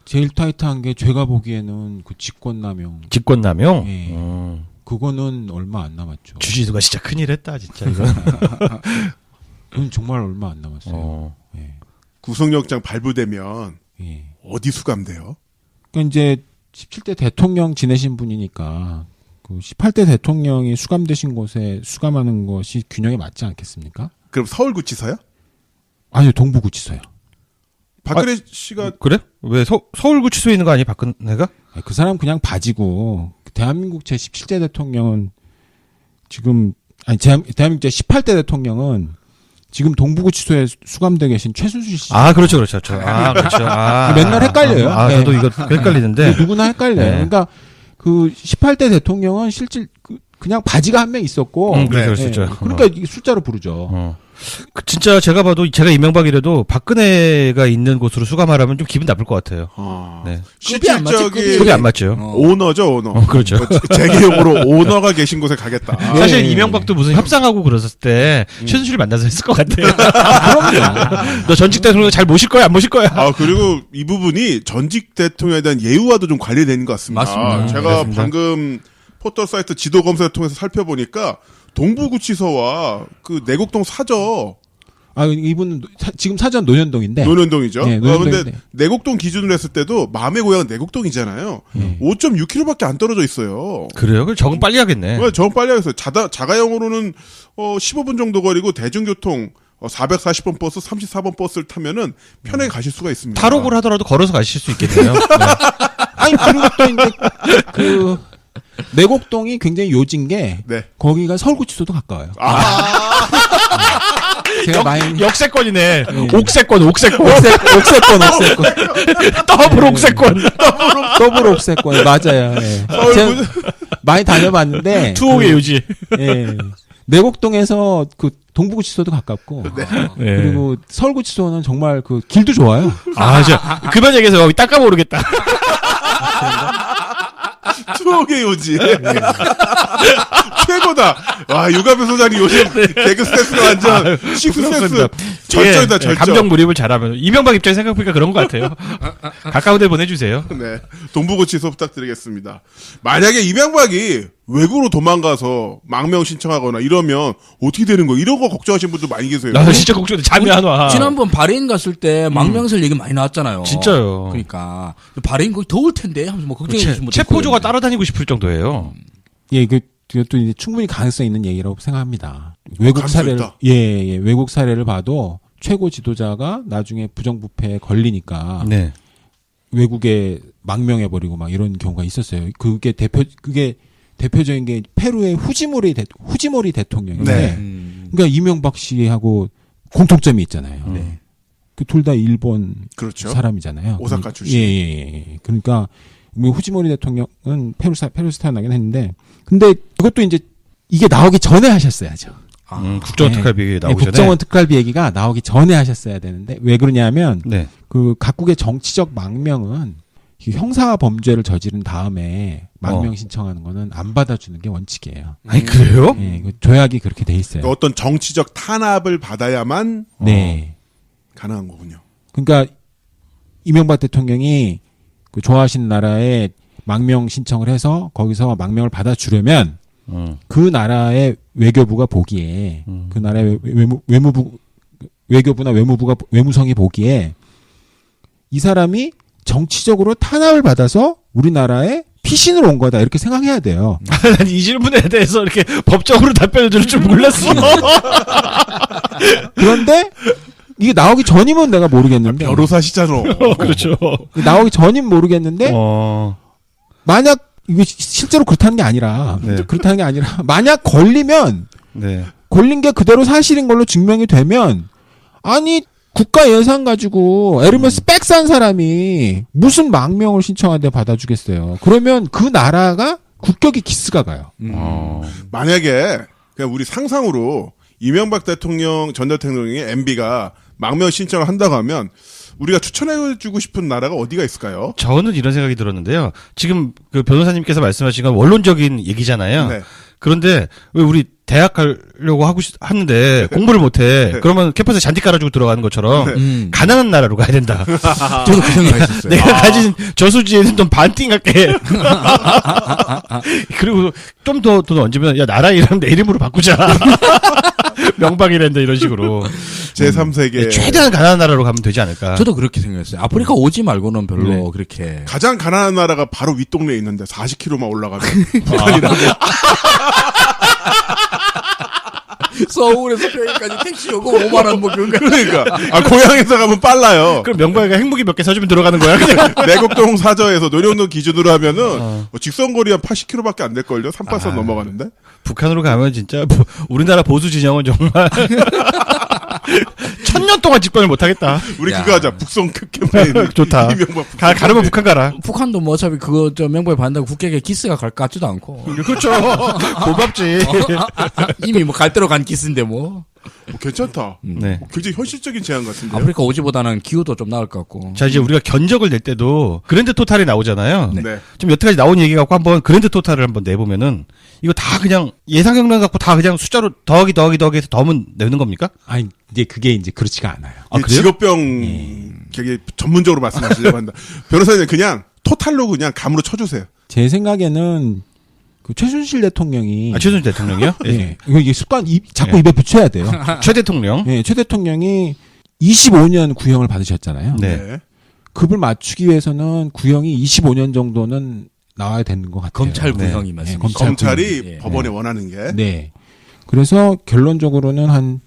제일 타이트한 게 제가 보기에는 그 직권남용. 직권남용? 예. 그거는 얼마 안 남았죠. 주지수가 진짜 큰일 했다, 진짜, 이거. 그건 정말 얼마 안 남았어요. 예. 구속영장 발부되면 예. 어디 수감돼요? 그러니까 이제 17대 대통령 지내신 분이니까 그 18대 대통령이 수감되신 곳에 수감하는 것이 균형에 맞지 않겠습니까? 그럼 서울구치소요? 아니요, 동부구치소요. 박근혜 씨가 그래? 왜 서울구치소에 있는 거 아니야, 박근혜가? 그 사람 그냥 바지고 대한민국 제 17대 대통령은 지금 대한민국 제 18대 대통령은 지금 동부구치소에 수감되어 계신 최순실 씨. 아, 그렇죠. 그렇죠. 맨날 헷갈려요. 저도 이거 헷갈리는데. 누구나 헷갈려요. 네. 그러니까 그 18대 대통령은 실질 그냥 바지가 한 명 있었고. 그럴 수 있죠. 그러니까 이게 숫자로 부르죠. 진짜 제가 봐도 제가 이명박이라도 박근혜가 있는 곳으로 수감하라면 좀 기분 나쁠 것 같아요. 네. 급이 안 맞지, 급이 안 맞죠. 오너죠, 오너. 그렇죠. 재계용으로 오너가 계신 곳에 가겠다. 사실 이명박도 무슨 협상하고 그랬을 때 최순실을 만나서 했을 것 같아요. 그럼요. 너 전직 대통령 잘 모실 거야, 안 모실 거야? 그리고 이 부분이 전직 대통령에 대한 예우와도 좀 관련되는 것 같습니다. 맞습니다. 제가 그렇습니다. 방금 포털 사이트 지도 검사를 통해서 살펴보니까 동부구치소와 그 내곡동 사저. 이분은 지금 사전 논현동인데. 논현동이죠. 네, 근데 논현동인데. 내곡동 기준으로 했을 때도 마음의 고향은 내곡동이잖아요. 5.6km밖에 안 떨어져 있어요. 그래요? 그럼 적응 빨리 하겠네. 정 빨리 하겠어요. 자가용으로는 15분 정도 거리고 대중교통 440번 버스, 34번 버스를 타면은 편하게 가실 수가 있습니다. 탈옥을 하더라도 걸어서 가실 수 있겠네요. 네. 아니 그리고 또 이제 그 내곡동이 굉장히 요진 게 네. 거기가 서울구치소도 가까워요. 제가 많이 역세권이네. 네. 옥세권. 옥세권. 더블 옥세권. 더블 옥세권 맞아요. 예. 제가 많이 다녀봤는데 투옥의 요지. 예. 내곡동에서 그 동부구치소도 가깝고 네. 그리고 서울구치소는 정말 그 길도 좋아요. 그만 얘기해서 닦아 모르겠다. 추억의 요지. 최고다. 와, 유가배 소장이 요즘 개그 스트레스가 완전 식스트레스 절정이다, 절정. 감정 몰입을 잘하면. 이명박 입장에 생각해보니까 그런 것 같아요. 가까운 데 보내주세요. 네. 동부구치소 부탁드리겠습니다. 만약에 이명박이 외국으로 도망가서 망명 신청하거나 이러면 어떻게 되는 거예요? 이런 거 걱정하시는 분들 많이 계세요. 나 진짜 걱정돼. 잠이 안 와. 지난번 발해인 갔을 때 망명설 얘기 많이 나왔잖아요. 진짜요. 그러니까 발해인 거기 더울 텐데 하면서 뭐 걱정해 주시면 체포조가 따라다니고 싶을 정도예요. 예, 그것도 이제 충분히 가능성 있는 얘기라고 생각합니다. 외국 가능성 사례를 있다. 예, 외국 사례를 봐도 최고 지도자가 나중에 부정부패에 걸리니까 네. 외국에 망명해 버리고 막 이런 경우가 있었어요. 그게 대표적인 게 페루의 후지모리 대통령인데, 네. 그러니까 이명박 씨하고 공통점이 있잖아요. 네. 그 둘 다 일본 그렇죠. 사람이잖아요. 오사카 출신. 예. 그러니까 후지모리 대통령은 페루에서 태어나긴 했는데, 근데 그것도 이제 이게 나오기 전에 하셨어야죠. 국정원 특활비 나오기 전에. 국정원 특활비 얘기가 나오기 전에 하셨어야 되는데 왜 그러냐면 네. 그 각국의 정치적 망명은 형사 범죄를 저지른 다음에 망명 신청하는 거는 안 받아주는 게 원칙이에요. 아니 그래요? 예, 그 조약이 그렇게 돼 있어요. 그러니까 어떤 정치적 탄압을 받아야만 네. 가능한 거군요. 그러니까 이명박 대통령이 그 좋아하시는 나라에 망명 신청을 해서 거기서 망명을 받아주려면 그 나라의 외교부가 보기에 그 나라의 외교부나 외무성이 보기에 이 사람이 정치적으로 탄압을 받아서 우리나라에 피신을 온 거다 이렇게 생각해야 돼요. 난 이 질문에 대해서 이렇게 법적으로 답변을 들을 줄 몰랐어. 그런데 이게 나오기 전이면 내가 모르겠는데 변호사시잖아. 그렇죠. 나오기 전이면 모르겠는데 만약 이게 실제로 그렇다는 게 아니라 만약 걸리면 네. 걸린 게 그대로 사실인 걸로 증명이 되면 아니 국가 예산 가지고 에르메스 백 산 사람이 무슨 망명을 신청하는데 받아주겠어요. 그러면 그 나라가 국격이 기스가 가요. 만약에 그냥 우리 상상으로 이명박 대통령 전 대통령이 MB가 망명 신청을 한다고 하면 우리가 추천해주고 싶은 나라가 어디가 있을까요? 저는 이런 생각이 들었는데요. 지금 그 변호사님께서 말씀하신 건 원론적인 얘기잖아요. 네. 그런데 왜 우리 대학 가려고 하는데 공부를 못해. 네. 그러면 캠퍼스에 잔디 깔아주고 들어가는 것처럼 가난한 나라로 가야 된다. 저도 그 생각했었어요. 내가 가진 저수지에는 좀 반띵 할게. 그리고 좀 더 돈 얹으면 야 나라 이름 내 이름으로 바꾸자. 명박이란다 이런 식으로. 제3세계 최대한 가난한 나라로 가면 되지 않을까. 저도 그렇게 생각했어요. 아프리카 오지 말고는 별로 네. 그렇게. 가장 가난한 나라가 바로 윗동네에 있는데 40km만 올라가면 북한이라고. 서울에서 평양까지 택시 요금 5만원 뭐 그런 거. 그러니까 고향에서 가면 빨라요. 그럼 명박이가 행복이 몇 개 사주면 들어가는 거야. 그냥. 내곡동 사저에서 노령동 기준으로 하면은 직선거리 한 80km밖에 안 될걸요. 3파선 넘어가는데. 북한으로 가면 진짜 우리나라 보수 진영은 정말 1000년 동안 집권을 못하겠다. 우리 야. 그거 하자. 북송 캠페인. 좋다. 이명박 가려면 북한 가라. 북한도 뭐 어차피 그거 저 명부에 반다고 국격에 기스가 갈 것 같지도 않고. 그렇죠. 고맙지. 이미 뭐 갈 대로 간 기스인데 뭐. 괜찮다. 네. 굉장히 현실적인 제안 같은데요. 아프리카 오지보다는 기후도 좀 나을 것 같고. 자, 이제 우리가 견적을 낼 때도 그랜드 토탈이 나오잖아요. 네. 좀 여태까지 나온 얘기 갖고 한번 그랜드 토탈을 한번 내보면은 이거 다 그냥 예상경량 갖고 다 그냥 숫자로 더하기 해서 더하면 내는 겁니까? 아니, 이제 그게 이제 그렇지가 않아요. 아, 그래요? 직업병 되게 전문적으로 말씀하시려고 한다. 변호사님 그냥 토탈로 그냥 감으로 쳐주세요. 제 생각에는 그 최순실 대통령이 최순실 대통령이요? 예. 이게 습관 자꾸 예. 입에 붙여야 돼요. 최 대통령. 예, 최 대통령이 25년 구형을 받으셨잖아요. 네. 급을 맞추기 위해서는 구형이 25년 정도는 나와야 되는 것 같아요. 검찰 네. 구형이 말씀이시죠. 검찰 검찰이 예. 법원에 원하는 게 네. 그래서 결론적으로는 한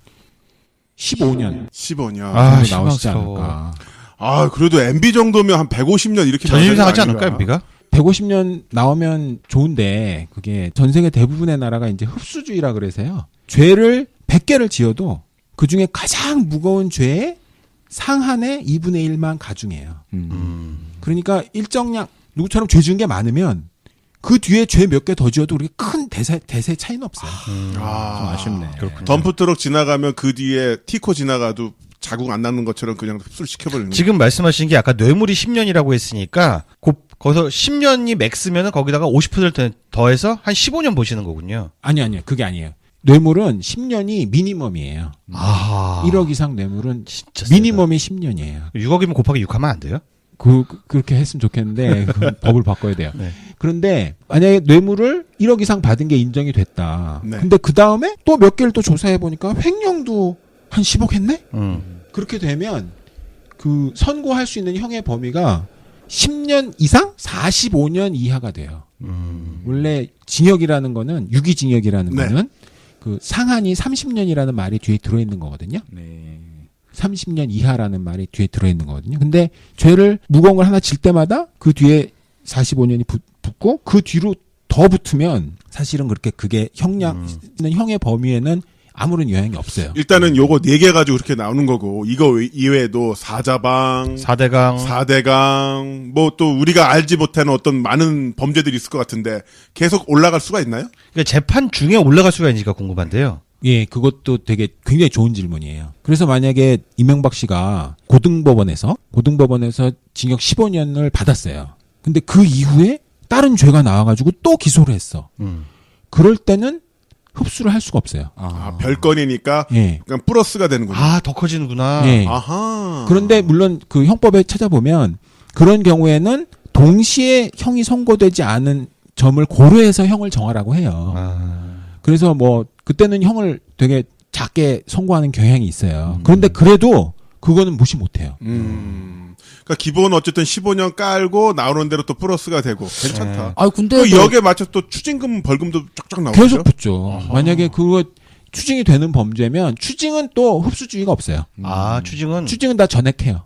15년 15년. 아, 정도 나오시지 실망스러워. 않을까. 그래도 MB 정도면 한 150년 이렇게 자존심 나와야 상하지 되는 거 않을까요, 아닌가? 우리가? 150년 나오면 좋은데 그게 전 세계 대부분의 나라가 이제 흡수주의라 그래서요. 죄를 100개를 지어도 그중에 가장 무거운 죄의 상한의 2분의 1만 가중해요. 그러니까 일정량 누구처럼 죄 지은 게 많으면 그 뒤에 죄 몇 개 더 지어도 그렇게 큰 대세 차이는 없어요. 좀 아쉽네. 그렇군요. 덤프트럭 지나가면 그 뒤에 티코 지나가도 자국 안 남는 것처럼 그냥 흡수를 시켜버리는 지금 말씀하신 게 아까 뇌물이 10년이라고 했으니까 거기서 10년이 맥스면은 거기다가 50% 더해서 한 15년 보시는 거군요. 아니요. 그게 아니에요. 뇌물은 10년이 미니멈이에요. 아. 1억 이상 뇌물은 진짜 세다. 미니멈이 10년이에요. 6억이면 곱하기 6 하면 안 돼요? 그렇게 했으면 좋겠는데 그 법을 바꿔야 돼요. 네. 그런데 만약에 뇌물을 1억 이상 받은 게 인정이 됐다. 네. 근데 그 다음에 또 몇 개를 또 조사해 보니까 횡령도 한 10억 했네? 그렇게 되면 그 선고할 수 있는 형의 범위가 10년 이상 45년 이하가 돼요. 원래 징역이라는 거는 유기징역이라는 네. 거는 그 상한이 30년이라는 말이 뒤에 들어있는 거거든요. 네. 30년 이하라는 말이 뒤에 들어있는 거거든요. 근데 죄를 무거운 걸 하나 질 때마다 그 뒤에 45년이 붙고 그 뒤로 더 붙으면 사실은 그렇게 그게 형의 범위에는 아무런 영향이 없어요. 일단은 요거 4개 가지고 그렇게 나오는 거고 이거 이외에도 사자방, 4대강 뭐 또 우리가 알지 못하는 어떤 많은 범죄들이 있을 것 같은데 계속 올라갈 수가 있나요? 그러니까 재판 중에 올라갈 수가 있는지가 궁금한데요. 예, 그것도 되게 굉장히 좋은 질문이에요. 그래서 만약에 이명박 씨가 고등법원에서 징역 15년을 받았어요. 근데 그 이후에 다른 죄가 나와가지고 또 기소를 했어. 그럴 때는 흡수를 할 수가 없어요. 별건이니까 예. 그냥 플러스가 되는군요. 아, 더 커지는구나. 예. 아하. 그런데 물론 그 형법에 찾아보면 그런 경우에는 동시에 형이 선고되지 않은 점을 고려해서 형을 정하라고 해요. 그래서 뭐 그때는 형을 되게 작게 선고하는 경향이 있어요. 그런데 그래도 그거는 무시 못해요. 그러니까 기본 어쨌든 15년 깔고 나오는 대로 또 플러스가 되고 괜찮다. 아 근데 또 역에 맞춰 또 추징금 벌금도 쫙쫙 나오죠. 계속 붙죠. 만약에 그거 추징이 되는 범죄면 추징은 또 흡수주의가 없어요. 아, 추징은 다 전액해요.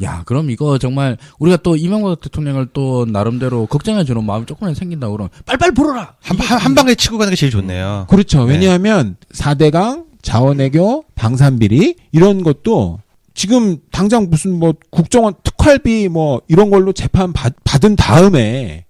야, 그럼 이거 정말 우리가 또 이명박 대통령을 또 나름대로 걱정해주는 마음이 조금이라도 생긴다 그러면 빨빨 불어라. 한 방에 치고 가는 게 제일 좋네요. 그렇죠. 왜냐하면 4대강, 자원외교, 방산비리 이런 것도 지금 당장 무슨 뭐 국정원 특활비 뭐 이런 걸로 재판 받은 다음에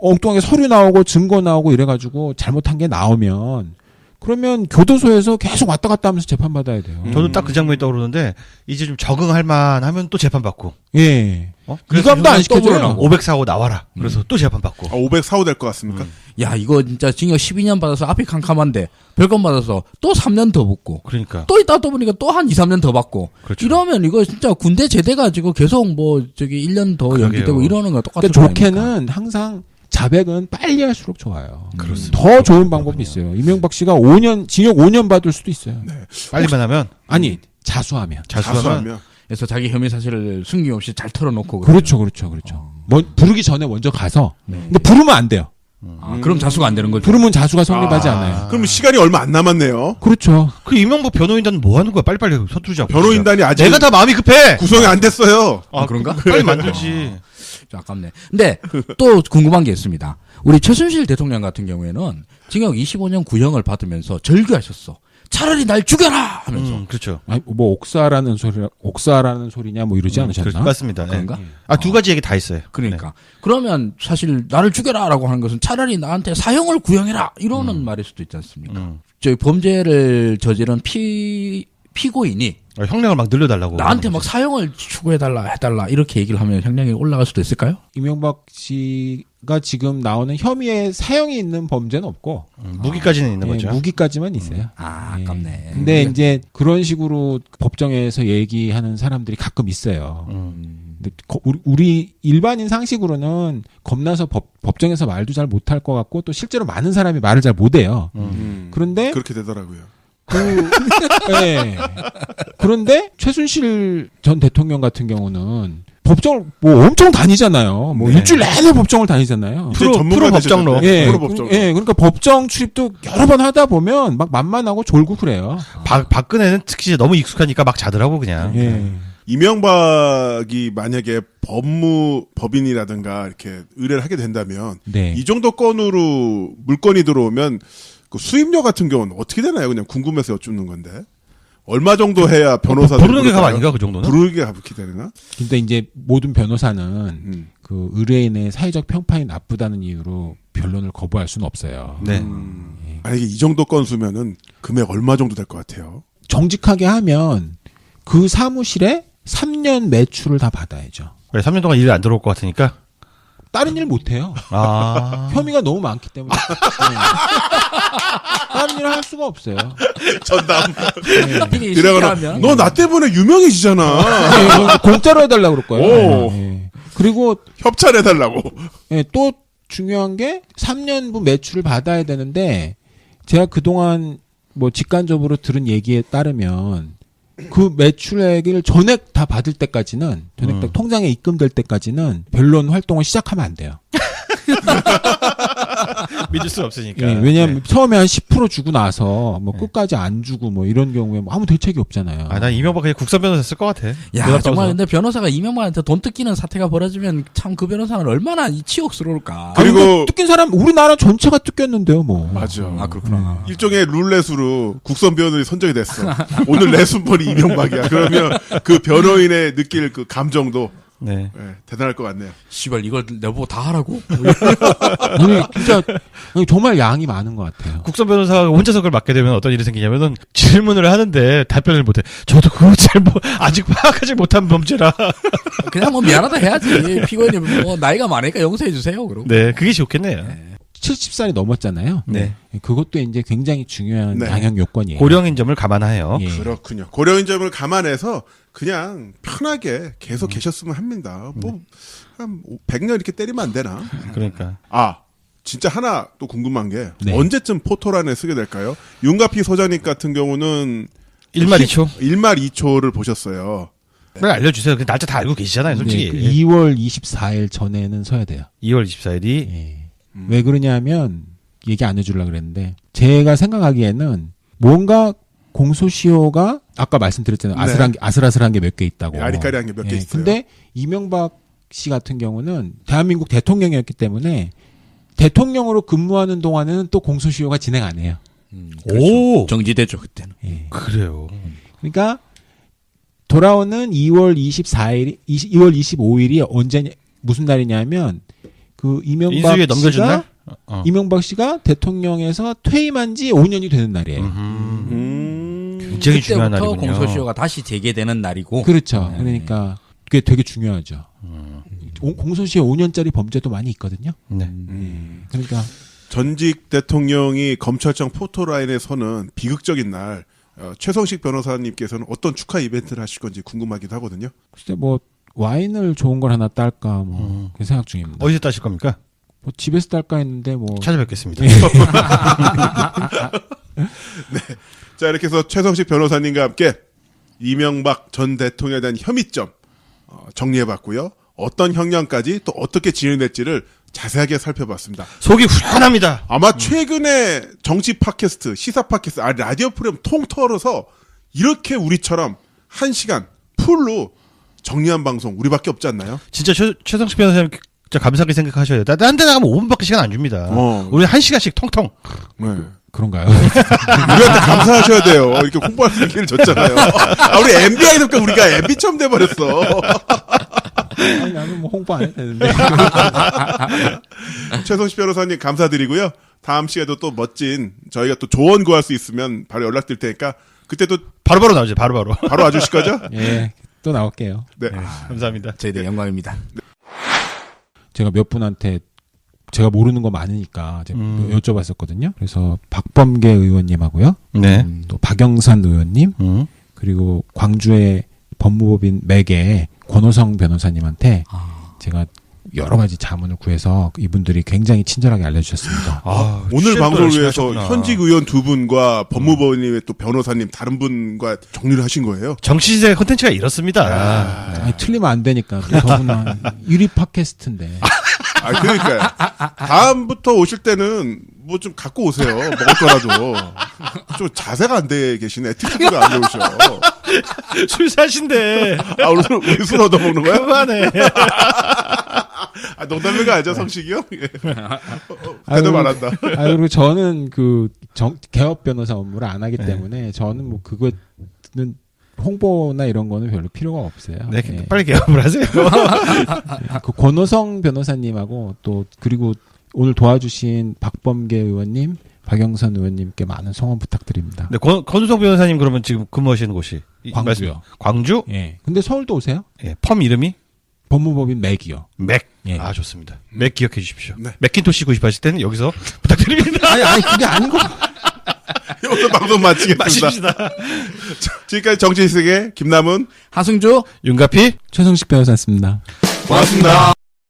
엉뚱하게 서류 나오고 증거 나오고 이래가지고 잘못한 게 나오면 그러면 교도소에서 계속 왔다 갔다 하면서 재판받아야 돼요. 저도 딱 그 장면이 떠오르는데 이제 좀 적응할 만하면 또 재판받고. 예. 그래서 이감도 안 또 시켜줘요. 불어나고. 504호 나와라. 그래서 또 재판받고. 504호 될 것 같습니까? 야, 이거 진짜 징역 12년 받아서 앞이 캄캄한데 별건 받아서 또 3년 더 붙고 그러니까. 또 있다 또 보니까 또 한 2, 3년 더 받고 그렇죠. 이러면 이거 진짜 군대 제대가지고 계속 뭐 저기 1년 더 그러게요. 연기되고 이러는 거 똑같은 그러니까 거 아닙니까? 좋게는 항상 자백은 빨리 할수록 좋아요. 그렇습니다. 더 좋은 방법이 있어요. 이명박 씨가 5년 징역 5년 받을 수도 있어요. 빨리만 하면 아니 자수하면. 자수하면. 그래서 자기 혐의 사실을 숨김없이 잘 털어놓고 그렇죠. 부르기 전에 먼저 가서. 근데 부르면 안 돼요. 그럼 자수가 안 되는 거죠. 부르면 자수가 성립하지 않아요. 그럼 시간이 얼마 안 남았네요. 그렇죠. 그 이명박 변호인단은 뭐 하는 거야? 빨리빨리 서두르자. 변호인단이 아직 내가 다 마음이 급해. 구성이 안 됐어요. 그런가? 빨리 만들지. 좀 아깝네. 근데 또 궁금한 게 있습니다. 우리 최순실 대통령 같은 경우에는 징역 25년 구형을 받으면서 절규하셨어. 차라리 날 죽여라 하면서. 그렇죠. 아니, 뭐 옥사라는 소리냐 뭐 이러지 않으셨나? 맞습니다. 그런가? 아, 두 가지 얘기 다 있어요. 그러니까. 그러면 사실 나를 죽여라라고 하는 것은 차라리 나한테 사형을 구형해라 이러는 말일 수도 있지 않습니까? 저희 범죄를 저지른 피고인이 형량을 막 늘려달라고. 나한테 막 사형을 추구해달라 해달라 이렇게 얘기를 하면 형량이 올라갈 수도 있을까요? 이명박 씨가 지금 나오는 혐의에 사형이 있는 범죄는 없고 무기까지는 있는 예, 거죠. 무기까지만 있어요. 아, 예. 아깝네. 근데 이제 그런 식으로 법정에서 얘기하는 사람들이 가끔 있어요. 근데 우리 일반인 상식으로는 겁나서 법정에서 말도 잘 못할 것 같고 또 실제로 많은 사람이 말을 잘 못해요. 그런데 그렇게 되더라고요. 네. 그런데 최순실 전 대통령 같은 경우는 법정을 뭐 엄청 다니잖아요. 뭐 네. 일주일 내내 법정을 다니잖아요. 이제 프로 전문가 법정로. 되셨잖아요. 예, 프로 법정로. 예, 그러니까 법정 출입도 여러 번 하다 보면 막 만만하고 졸고 그래요. 박근혜는 특히 너무 익숙하니까 막 자더라고 그냥. 예. 이명박이 만약에 법인이라든가 이렇게 의뢰를 하게 된다면 네. 이 정도 건으로 물건이 들어오면 그 수임료 같은 경우는 어떻게 되나요? 그냥 궁금해서 여쭙는 건데 얼마 정도 해야 변호사들 부르는 게 값 아닌가 그 정도는? 부르는 게 값이 되나? 근데 이제 모든 변호사는 그 의뢰인의 사회적 평판이 나쁘다는 이유로 변론을 거부할 수는 없어요. 네. 만약에 이 정도 건수면은 금액 얼마 정도 될 것 같아요? 정직하게 하면 그 사무실에 3년 매출을 다 받아야죠. 그래, 3년 동안 일 안 들어올 것 같으니까. 다른 일 못해요. 아. 혐의가 너무 많기 때문에. 네. 다른 일을 할 수가 없어요. 전담. 이게 이래거나 실패하면 너 나 때문에 유명해지잖아. 네, 이건 공짜로 해달라고 그럴 거예요. 오. 네. 그리고 협찬해달라고. 네, 또 중요한 게 3년분 매출을 받아야 되는데 제가 그동안 뭐 직간접으로 들은 얘기에 따르면 그 매출액을 전액 다 받을 때까지는 전액 다 통장에 입금될 때까지는 변론 활동을 시작하면 안 돼요. 믿을 수 없으니까. 예, 왜냐하면 처음에 한 10% 주고 나서 뭐 끝까지 안 주고 뭐 이런 경우에 뭐 아무 대책이 없잖아요. 아, 난 이명박 그냥 국선 변호사 쓸 것 같아. 야, 정말 근데 변호사가 이명박한테 돈 뜯기는 사태가 벌어지면 참 그 변호사는 얼마나 치욕스러울까. 그리고- 아니, 뜯긴 사람 우리나라 전체가 뜯겼는데요, 뭐. 맞아. 아, 그렇구나. 일종의 룰렛으로 국선 변호인이 선정이 됐어. 오늘 내 순번이 이명박이야. 그러면 그 변호인의 느낄 그 감정도 네. 예, 대단할 것 같네요. 씨발 이걸 내보고 다 하라고? 아니, 진짜 정말 양이 많은 것 같아요. 국선 변호사가 혼자서 그걸 맡게 되면 어떤 일이 생기냐면은 질문을 하는데 답변을 못해. 저도 그거 아직 파악하지 못한 범죄라. 그냥 뭐 미안하다 해야지. 피고인이 뭐 나이가 많으니까 용서해 주세요. 그럼. 네, 그게 좋겠네요. 70살이 넘었잖아요. 네. 그것도 이제 굉장히 중요한 네. 양형 요건이에요. 고령인 점을 감안하여. 예. 그렇군요. 고려인 점을 감안해서 그냥 편하게 계속 계셨으면 합니다. 뭐, 한 100년 이렇게 때리면 안 되나? 그러니까. 아, 진짜 하나 또 궁금한 게 네. 언제쯤 포토란에 쓰게 될까요? 윤가피 소장님 같은 경우는 1말 2초? 1말 2초를 보셨어요. 빨리 알려주세요. 그 날짜 다 알고 계시잖아요, 솔직히. 네, 그 2월 24일 전에는 서야 돼요. 2월 24일이. 예. 왜 그러냐면 얘기 안 해주려고 그랬는데 제가 생각하기에는 뭔가 공소시효가 아까 말씀드렸잖아요. 네. 아슬아슬한 게 몇 개 있다고. 아리까리한 게 몇 개 예, 있어요. 근데 이명박 씨 같은 경우는 대한민국 대통령이었기 때문에 대통령으로 근무하는 동안에는 또 공소시효가 진행 안 해요. 오! 음, 그렇죠. 정지되죠 그때는. 예. 그래요. 그러니까 돌아오는 2월 25일이 무슨 날이냐면 그 인수위에 넘겨준 날? 이명박 씨가 대통령에서 퇴임한 지 5년이 되는 날이에요. 굉장히 중요한 그때부터 날이군요. 공소시효가 다시 재개되는 날이고. 그렇죠. 그러니까 그게 되게 중요하죠. 공소시효 5년짜리 범죄도 많이 있거든요. 네. 그러니까 전직 대통령이 검찰청 포토라인에 서는 비극적인 날 최성식 변호사님께서는 어떤 축하 이벤트를 하실 건지 궁금하기도 하거든요. 글쎄 뭐 와인을 좋은 걸 하나 딸까 그 생각 중입니다. 어디서 따실 겁니까? 뭐 집에서 딸까 했는데 뭐 찾아뵙겠습니다. 자, 이렇게 해서 최성식 변호사님과 함께 이명박 전 대통령에 대한 혐의점 정리해봤고요. 어떤 형량까지 또 어떻게 진행될지를 자세하게 살펴봤습니다. 속이 후련합니다. 아마 최근에 정치 팟캐스트, 시사 팟캐스트, 라디오 프로그램 통 털어서 이렇게 우리처럼 1시간 풀로 정리한 방송 우리밖에 없지 않나요? 진짜 최성식 변호사님 진짜 감사하게 생각하셔야 돼요. 딴 데 나가면 5분밖에 시간 안 줍니다. 우리 1시간씩 통통. 네. 그런가요? 우리한테 감사하셔야 돼요. 이렇게 홍보할 수 있기를 줬잖아요. 우리 MBI니까 우리가 MB 처럼 돼버렸어. 아니, 나는 뭐 홍보 안 해도 되는데. 최성식 변호사님 감사드리고요. 다음 시간에도 또 멋진 저희가 또 조언 구할 수 있으면 바로 연락드릴 테니까 그때 또 바로바로 나오죠. 바로바로. 바로 와주실 거죠? 예, 또 나올게요. 네. 감사합니다. 저희들 영광입니다. 제가 몇 분한테 제가 모르는 거 많으니까 제가 여쭤봤었거든요. 그래서 박범계 의원님하고요. 네. 또 박영선 의원님, 그리고 광주의 법무법인 맥의 권호성 변호사님한테 제가 여러 가지 자문을 구해서 이분들이 굉장히 친절하게 알려주셨습니다. 오늘 방송을 열심히 위해서 하셨구나. 현직 의원 2분과 법무법인의 또 변호사님 다른 분과 정리를 하신 거예요. 정치시대 콘텐츠가 이렇습니다. 아니, 틀리면 안 되니까. 또 더구나 1위 팟캐스트인데. 그러니까요. 다음부터 오실 때는 뭐 좀 갖고 오세요. 먹을 거라도. 좀 자세가 안 돼 계시네. 에티켓가 안 좋으셔. 술 사신데. 우리 술 얻어먹는 거야? 그만해. 농담인 거 알죠, 성식이 형? 대답 안 한다. 그리고 저는 개업 변호사 업무를 안 하기 때문에 저는 뭐 그거는 홍보나 이런 거는 별로 필요가 없어요. 네, 예. 빨리 개업을 하세요. 그 권호성 변호사님하고 또 그리고 오늘 도와주신 박범계 의원님, 박영선 의원님께 많은 성원 부탁드립니다. 네, 권우성 변호사님 그러면 지금 근무하시는 곳이 광주요. 광주? 예. 근데 서울도 오세요? 예, 펌 이름이 법무법인 맥이요. 맥. 예. 좋습니다. 맥 기억해 주십시오. 네. 맥킨토시 구입하실 때는 여기서 부탁드립니다. 아니 그게 아니고. 오늘 방송 마치겠습니다. 마십시다. 지금까지 정치세계 김남훈, 하승주 윤가피 최성식 변호사였습니다. 고맙습니다.